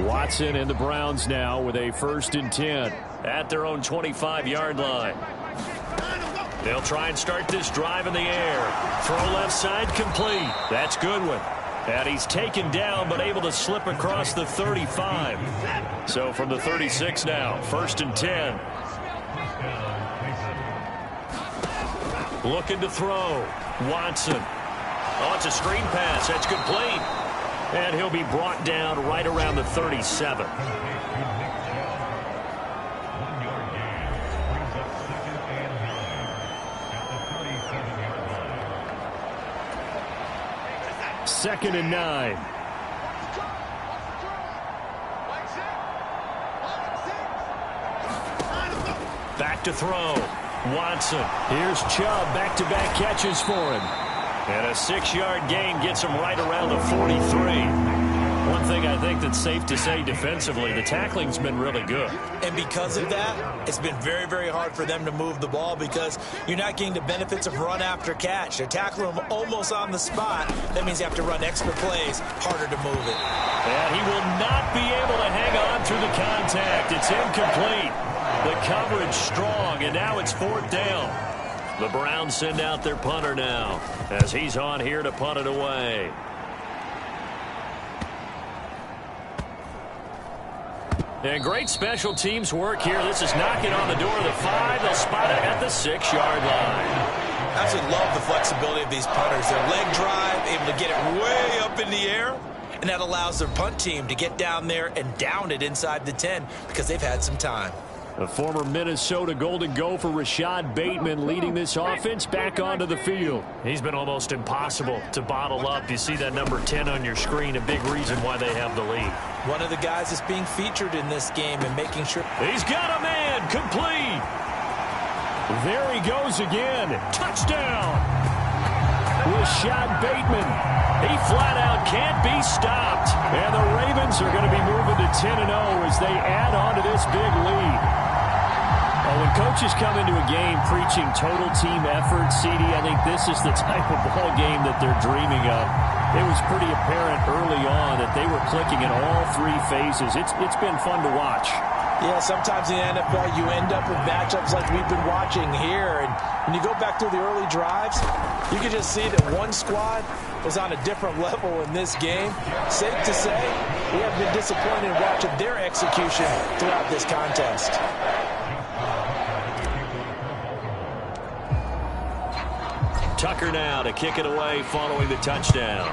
[SPEAKER 7] Watson and the Browns now with a 1st and 10
[SPEAKER 4] at their own 25-yard line. They'll try and start this drive in the air. Throw left side complete. That's Goodwin. And he's taken down but able to slip across the 35. So from the 36 now, 1st and 10. Looking to throw. Watson. Oh, it's a screen pass. That's complete. And he'll be brought down right around the 37. Second and 9. Back to throw. Watson. Here's Chubb. Back-to-back catches for him. And a 6-yard gain gets him right around the 43. One thing I think that's safe to say defensively, the tackling's been really good.
[SPEAKER 6] And because of that, it's been very, very hard for them to move the ball because you're not getting the benefits of run after catch. They're tackling them almost on the spot. That means you have to run extra plays, harder to move it.
[SPEAKER 4] And he will not be able to hang on through the contact. It's incomplete. The coverage strong, and now it's 4th down. The Browns send out their punter now as he's on here to punt it away. And great special teams work here. This is knocking on the door of the 5. They'll spot it at the 6-yard line.
[SPEAKER 6] I absolutely love the flexibility of these punters. Their leg drive, able to get it way up in the air, and that allows their punt team to get down there and down it inside the 10 because they've had some time.
[SPEAKER 4] The former Minnesota Golden Gopher Rashad Bateman leading this offense back onto the field. He's been almost impossible to bottle up. You see that number 10 on your screen, a big reason why they have the lead.
[SPEAKER 6] One of the guys that's being featured in this game and making sure.
[SPEAKER 4] He's got a man, complete. There he goes again. Touchdown. Rashad Bateman. He flat out can't be stopped. And the Ravens are going to be moving to 10-0 as they add on to this big lead. When coaches come into a game preaching total team effort, CD, I think this is the type of ball game that they're dreaming of. It was pretty apparent early on that they were clicking in all 3 phases. It's been fun to watch.
[SPEAKER 6] Yeah, sometimes in the NFL you end up with matchups like we've been watching here. And when you go back through the early drives, you can just see that one squad was on a different level in this game. Safe to say, we have been disappointed in watching their execution throughout this contest.
[SPEAKER 4] Tucker now to kick it away following the touchdown.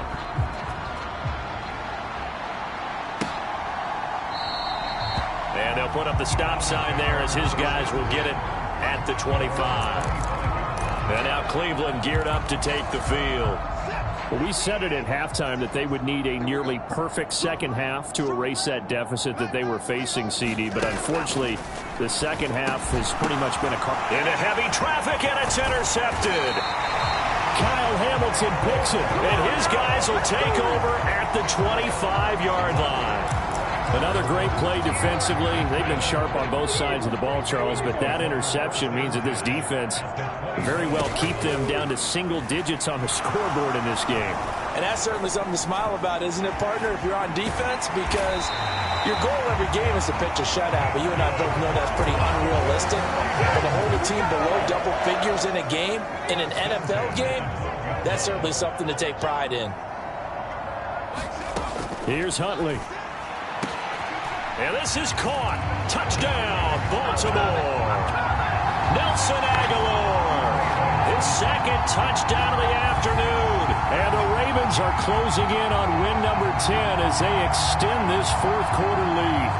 [SPEAKER 4] And they'll put up the stop sign there as his guys will get it at the 25. And now Cleveland geared up to take the field. Well, we said it at halftime that they would need a nearly perfect second half to erase that deficit that they were facing, CD. But unfortunately, the second half has pretty much been into heavy traffic, and it's intercepted. Kyle Hamilton picks it, and his guys will take over at the 25-yard line. Another great play defensively. They've been sharp on both sides of the ball, Charles, but that interception means that this defense very well keep them down to single digits on the scoreboard in this game.
[SPEAKER 6] And that's certainly something to smile about, isn't it, partner, if you're on defense? Because your goal every game is to pitch a shutout, but you and I both know that's pretty unrealistic. But to hold a team below double figures in a game, in an NFL game, that's certainly something to take pride in.
[SPEAKER 4] Here's Huntley. And this is caught. Touchdown, Baltimore. Nelson Aguilar. His second touchdown of the afternoon. And the Ravens are closing in on win number 10 as they extend this fourth quarter lead.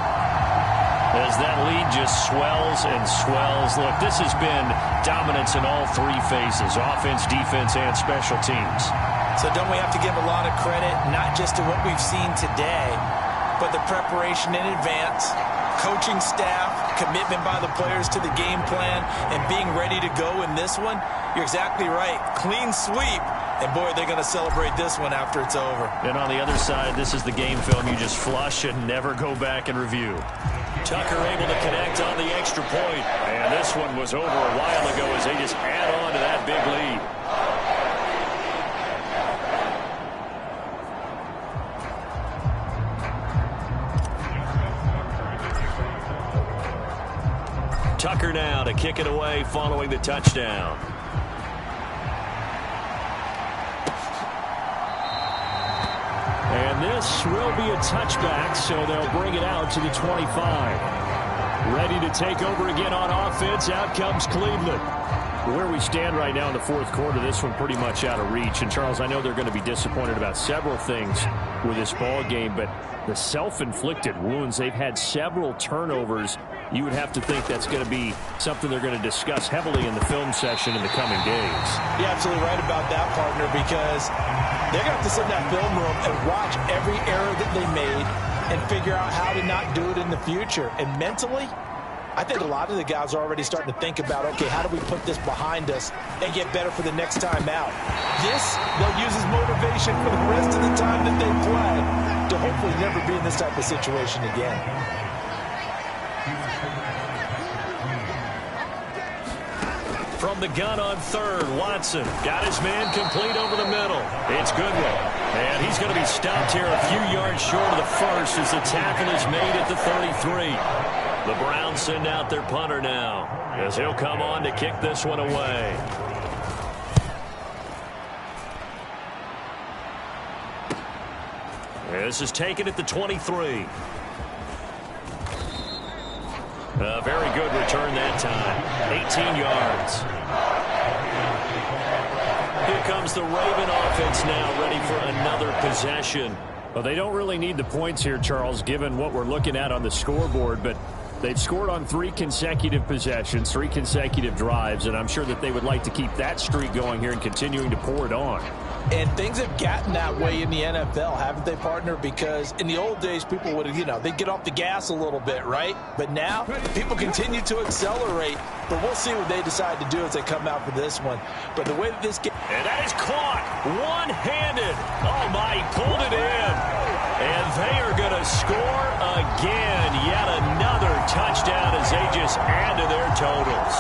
[SPEAKER 4] As that lead just swells and swells. Look, this has been dominance in all 3 phases. Offense, defense, and special teams.
[SPEAKER 6] So don't we have to give a lot of credit, not just to what we've seen today, but the preparation in advance, coaching staff, commitment by the players to the game plan, and being ready to go in this one? You're exactly right. Clean sweep. And, boy, they're going to celebrate this one after it's over.
[SPEAKER 4] And on the other side, this is the game film you just flush and never go back and review. Tucker able to connect on the extra point. And this one was over a while ago as they just add on to that big lead. Tucker now to kick it away following the touchdown.
[SPEAKER 7] And this will be a touchback, so they'll bring it out to the 25. Ready to take over again on offense. Out comes Cleveland. Where we stand right now in the fourth quarter, this one pretty much out of reach. And, Charles, I know they're going to be disappointed about several things with this ball game, but the self-inflicted wounds, they've had several turnovers. You would have to think that's going to be something they're going to discuss heavily in the film session in the coming days.
[SPEAKER 6] You're absolutely right about that, partner, because they're going to have to sit in that film room and watch every error that they made and figure out how to not do it in the future. And mentally, I think a lot of the guys are already starting to think about, okay, how do we put this behind us and get better for the next time out? This, they'll use as motivation for the rest of the time that they play to hopefully never be in this type of situation again.
[SPEAKER 4] From the gun on third, Watson got his man complete over the middle. It's Goodwin. And he's going to be stopped here a few yards short of the first as the tackle is made at the 33. The Browns send out their punter now as he'll come on to kick this one away. This is taken at the 23. A very good return that time. 18 yards. Here comes the Raven offense now, ready for another possession.
[SPEAKER 7] Well, they don't really need the points here, Charles, given what we're looking at on the scoreboard, but they've scored on 3 consecutive possessions, 3 consecutive drives, and I'm sure that they would like to keep that streak going here and continuing to pour it on.
[SPEAKER 6] And things have gotten that way in the NFL, haven't they, partner? Because in the old days, people would, they'd get off the gas a little bit, right? But now, people continue to accelerate. But we'll see what they decide to do as they come out for this one. But the way that this game...
[SPEAKER 4] And that is caught one-handed. Oh, my, he pulled it in. And they are going to score again. Yet another touchdown as they just add to their totals.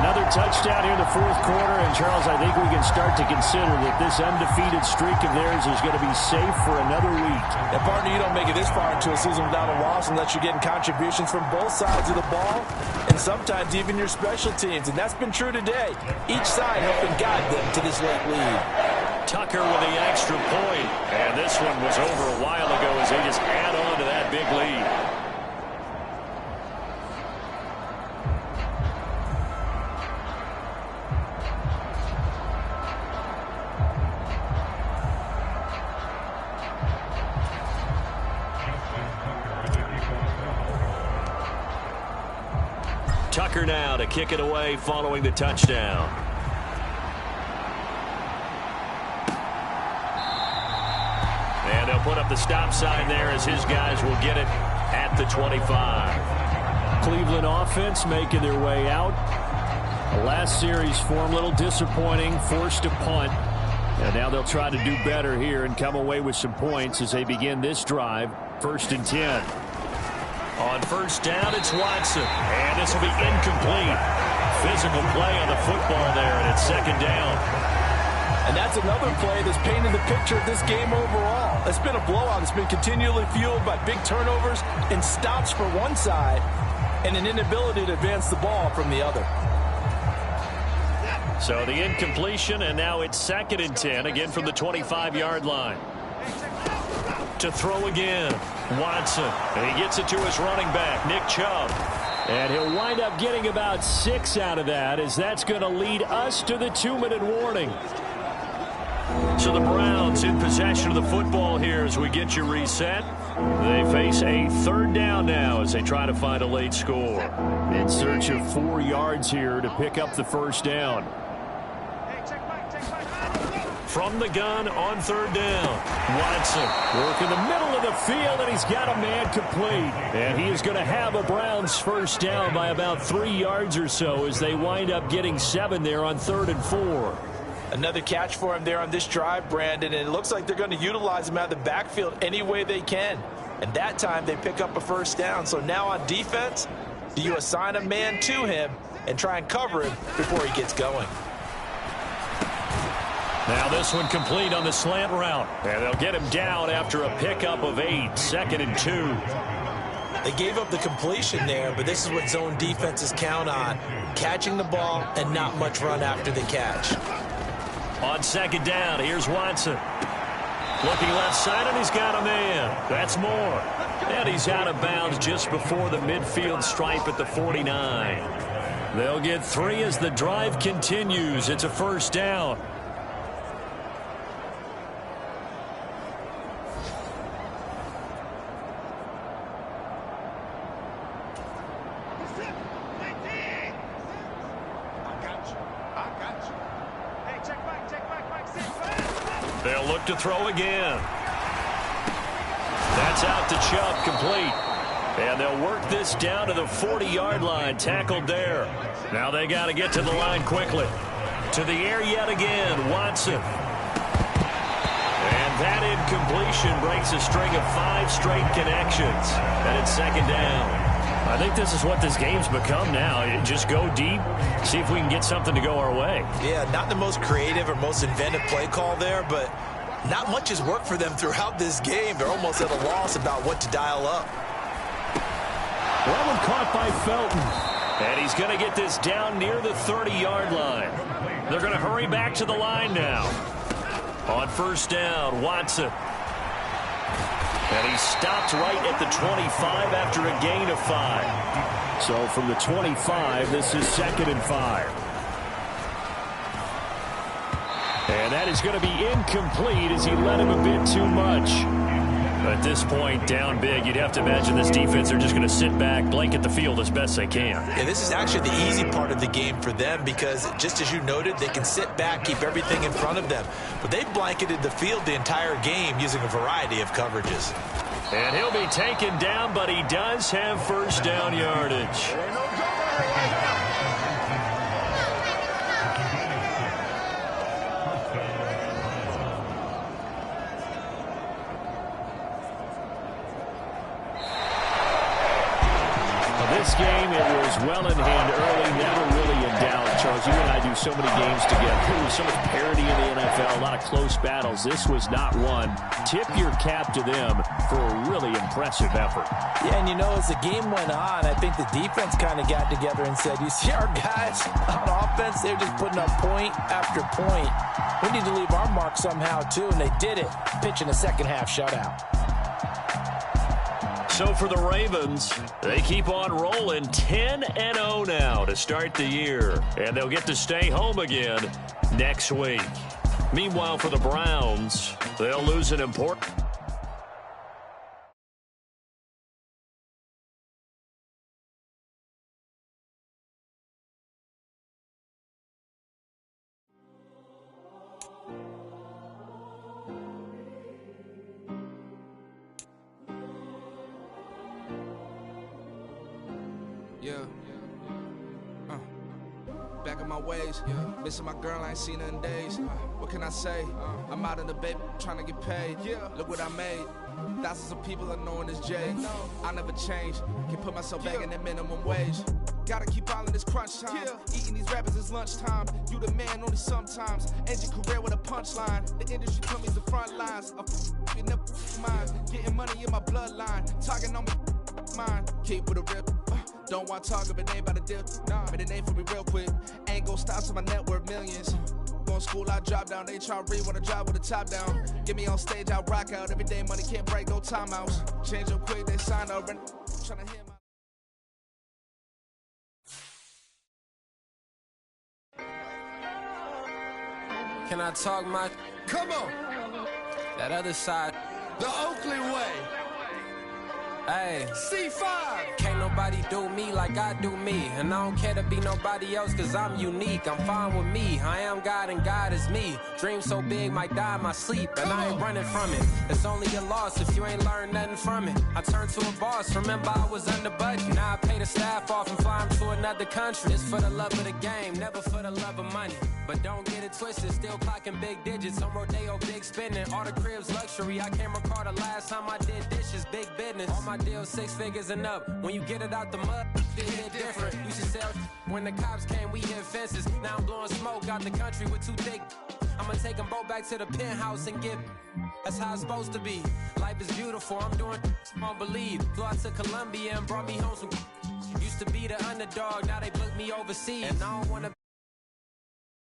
[SPEAKER 7] Another touchdown here in the fourth quarter, and Charles, I think we can start to consider that this undefeated streak of theirs is going to be safe for another week.
[SPEAKER 6] And partner, you don't make it this far into a season without a loss unless you're getting contributions from both sides of the ball, and sometimes even your special teams, and that's been true today. Each side helping guide them to this late lead.
[SPEAKER 4] Tucker with the extra point, and this one was over a while ago as they just add on to that big lead. Tucker now to kick it away following the touchdown. And they'll put up the stop sign there as his guys will get it at the 25.
[SPEAKER 7] Cleveland offense making their way out. The last series for them, a little disappointing, forced to punt. And now they'll try to do better here and come away with some points as they begin this drive. 1st and 10.
[SPEAKER 4] On first down, it's Watson. And this will be incomplete. Physical play on the football there, and it's 2nd down.
[SPEAKER 6] And that's another play that's painted the picture of this game overall. It's been a blowout. It's been continually fueled by big turnovers and stops for one side and an inability to advance the ball from the other.
[SPEAKER 4] So the incompletion, and now it's 2nd and 10, again from the 25-yard line. To throw again, Watson. And he gets it to his running back, Nick Chubb.
[SPEAKER 7] And he'll wind up getting about 6 out of that, as that's going to lead us to the 2-minute warning.
[SPEAKER 4] So the Browns in possession of the football here as we get you reset. They face a 3rd down now as they try to find a late score.
[SPEAKER 7] In search of 4 yards here to pick up the 1st down.
[SPEAKER 4] From the gun on 3rd down, Watson
[SPEAKER 7] working the middle of the field, and he's got a man complete. And he is going to have a Browns 1st down by about 3 yards or so as they wind up getting 7 there on 3rd and 4.
[SPEAKER 6] Another catch for him there on this drive, Brandon, and it looks like they're going to utilize him out of the backfield any way they can. And that time they pick up a 1st down. So now on defense, do you assign a man to him and try and cover him before he gets going?
[SPEAKER 4] Now this one complete on the slant route. And they'll get him down after a pickup of 8, 2nd and 2.
[SPEAKER 6] They gave up the completion there, but this is what zone defenses count on. Catching the ball and not much run after the catch.
[SPEAKER 4] On 2nd down, here's Watson. Looking left side, and he's got a man. That's more. And he's out of bounds just before the midfield stripe at the 49. They'll get 3 as the drive continues. It's a first down. They'll look to throw again. That's out to Chubb, complete. And they'll work this down to the 40-yard line, tackled there. Now they got to get to the line quickly. To the air yet again, Watson. And that incompletion breaks a string of 5 straight connections. And it's second down.
[SPEAKER 7] I think this is what this game's become now. Just go deep, see if we can get something to go our way.
[SPEAKER 6] Yeah, not the most creative or most inventive play call there, but not much has worked for them throughout this game. They're almost at a loss about what to dial up.
[SPEAKER 7] That one caught by Felton.
[SPEAKER 4] And he's going to get this down near the 30-yard line. They're going to hurry back to the line now. On first down, Watson. And he stopped right at the 25 after a gain of 5.
[SPEAKER 7] So from the 25, this is 2nd and 5. And that is going to be incomplete as he led him a bit too much. At this point, down big, you'd have to imagine this defense are just going to sit back, blanket the field as best they can.
[SPEAKER 6] Yeah, this is actually the easy part of the game for them because, just as you noted, they can sit back, keep everything in front of them. But they've blanketed the field the entire game using a variety of coverages.
[SPEAKER 4] And he'll be taken down, but he does have first down yardage.
[SPEAKER 7] This game, it was well in hand early, never really in doubt. Charles, you and I do so many games together. There's so much parity in the NFL, a lot of close battles. This was not one. Tip your cap to them for a really impressive effort.
[SPEAKER 5] Yeah, and you know, as the game went on, I think the defense kind of got together and said, you see our guys on offense, they're just putting up point after point. We need to leave our mark somehow, too, and they did it, pitching a second-half shutout.
[SPEAKER 4] So for the Ravens, they keep on rolling 10-0 now to start the year. And they'll get to stay home again next week. Meanwhile, for the Browns, they'll lose an important...
[SPEAKER 1] Back in my ways, missing my girl, I ain't seen her in days. What can I say? I'm out in the baby, trying to get paid. Look what I made. Thousands of people are knowing this Jay. I never change. Can put myself back in that minimum wage. Gotta keep all in this crunch time. Eating these rappers is lunchtime. You the man only sometimes. End your career with a punchline. The industry put me the front lines. I'm in the mind. Getting money in my bloodline. Talking on me mine. Keep with a rip. Don't want to talk if it ain't about a deal. But it ain't for me real quick. Ain't gon' stop till my net worth millions. Going to school, I drop down. They try to read when I drive with the top down. Get me on stage, I rock out. Every day money can't break, no timeouts. Change up quick, they sign up. Trying to hear my...
[SPEAKER 9] Can I talk my...
[SPEAKER 2] Come on.
[SPEAKER 9] That other side.
[SPEAKER 2] The Oakland way.
[SPEAKER 9] Hey.
[SPEAKER 2] C5.
[SPEAKER 9] Can't nobody do me like I do me. And I don't care to be nobody else cause I'm unique. I'm fine with me. I am God and God is me. Dream so big might die in my sleep. And I ain't running from it. It's only a loss if you ain't learned nothing from it. I turned to a boss. Remember I was under budget. Now I pay the staff off and fly them to another country. It's for the love of the game, never for the love of money. But don't get it twisted, still clocking big digits. On Rodeo, big spending. All the cribs luxury. I can't recall the last time I did dishes, big business. All my deals 6 figures and up. When you get it out the mud, it hit different. You should sell when the cops came, we hit fences. Now I'm blowing smoke out the country with 2 thick. I'ma take them both back to the penthouse and get. That's how it's supposed to be. Life is beautiful, I'm doing won't believe. Flew out to Colombia and brought me home some. Used to be the underdog, now they booked me overseas. And I don't wanna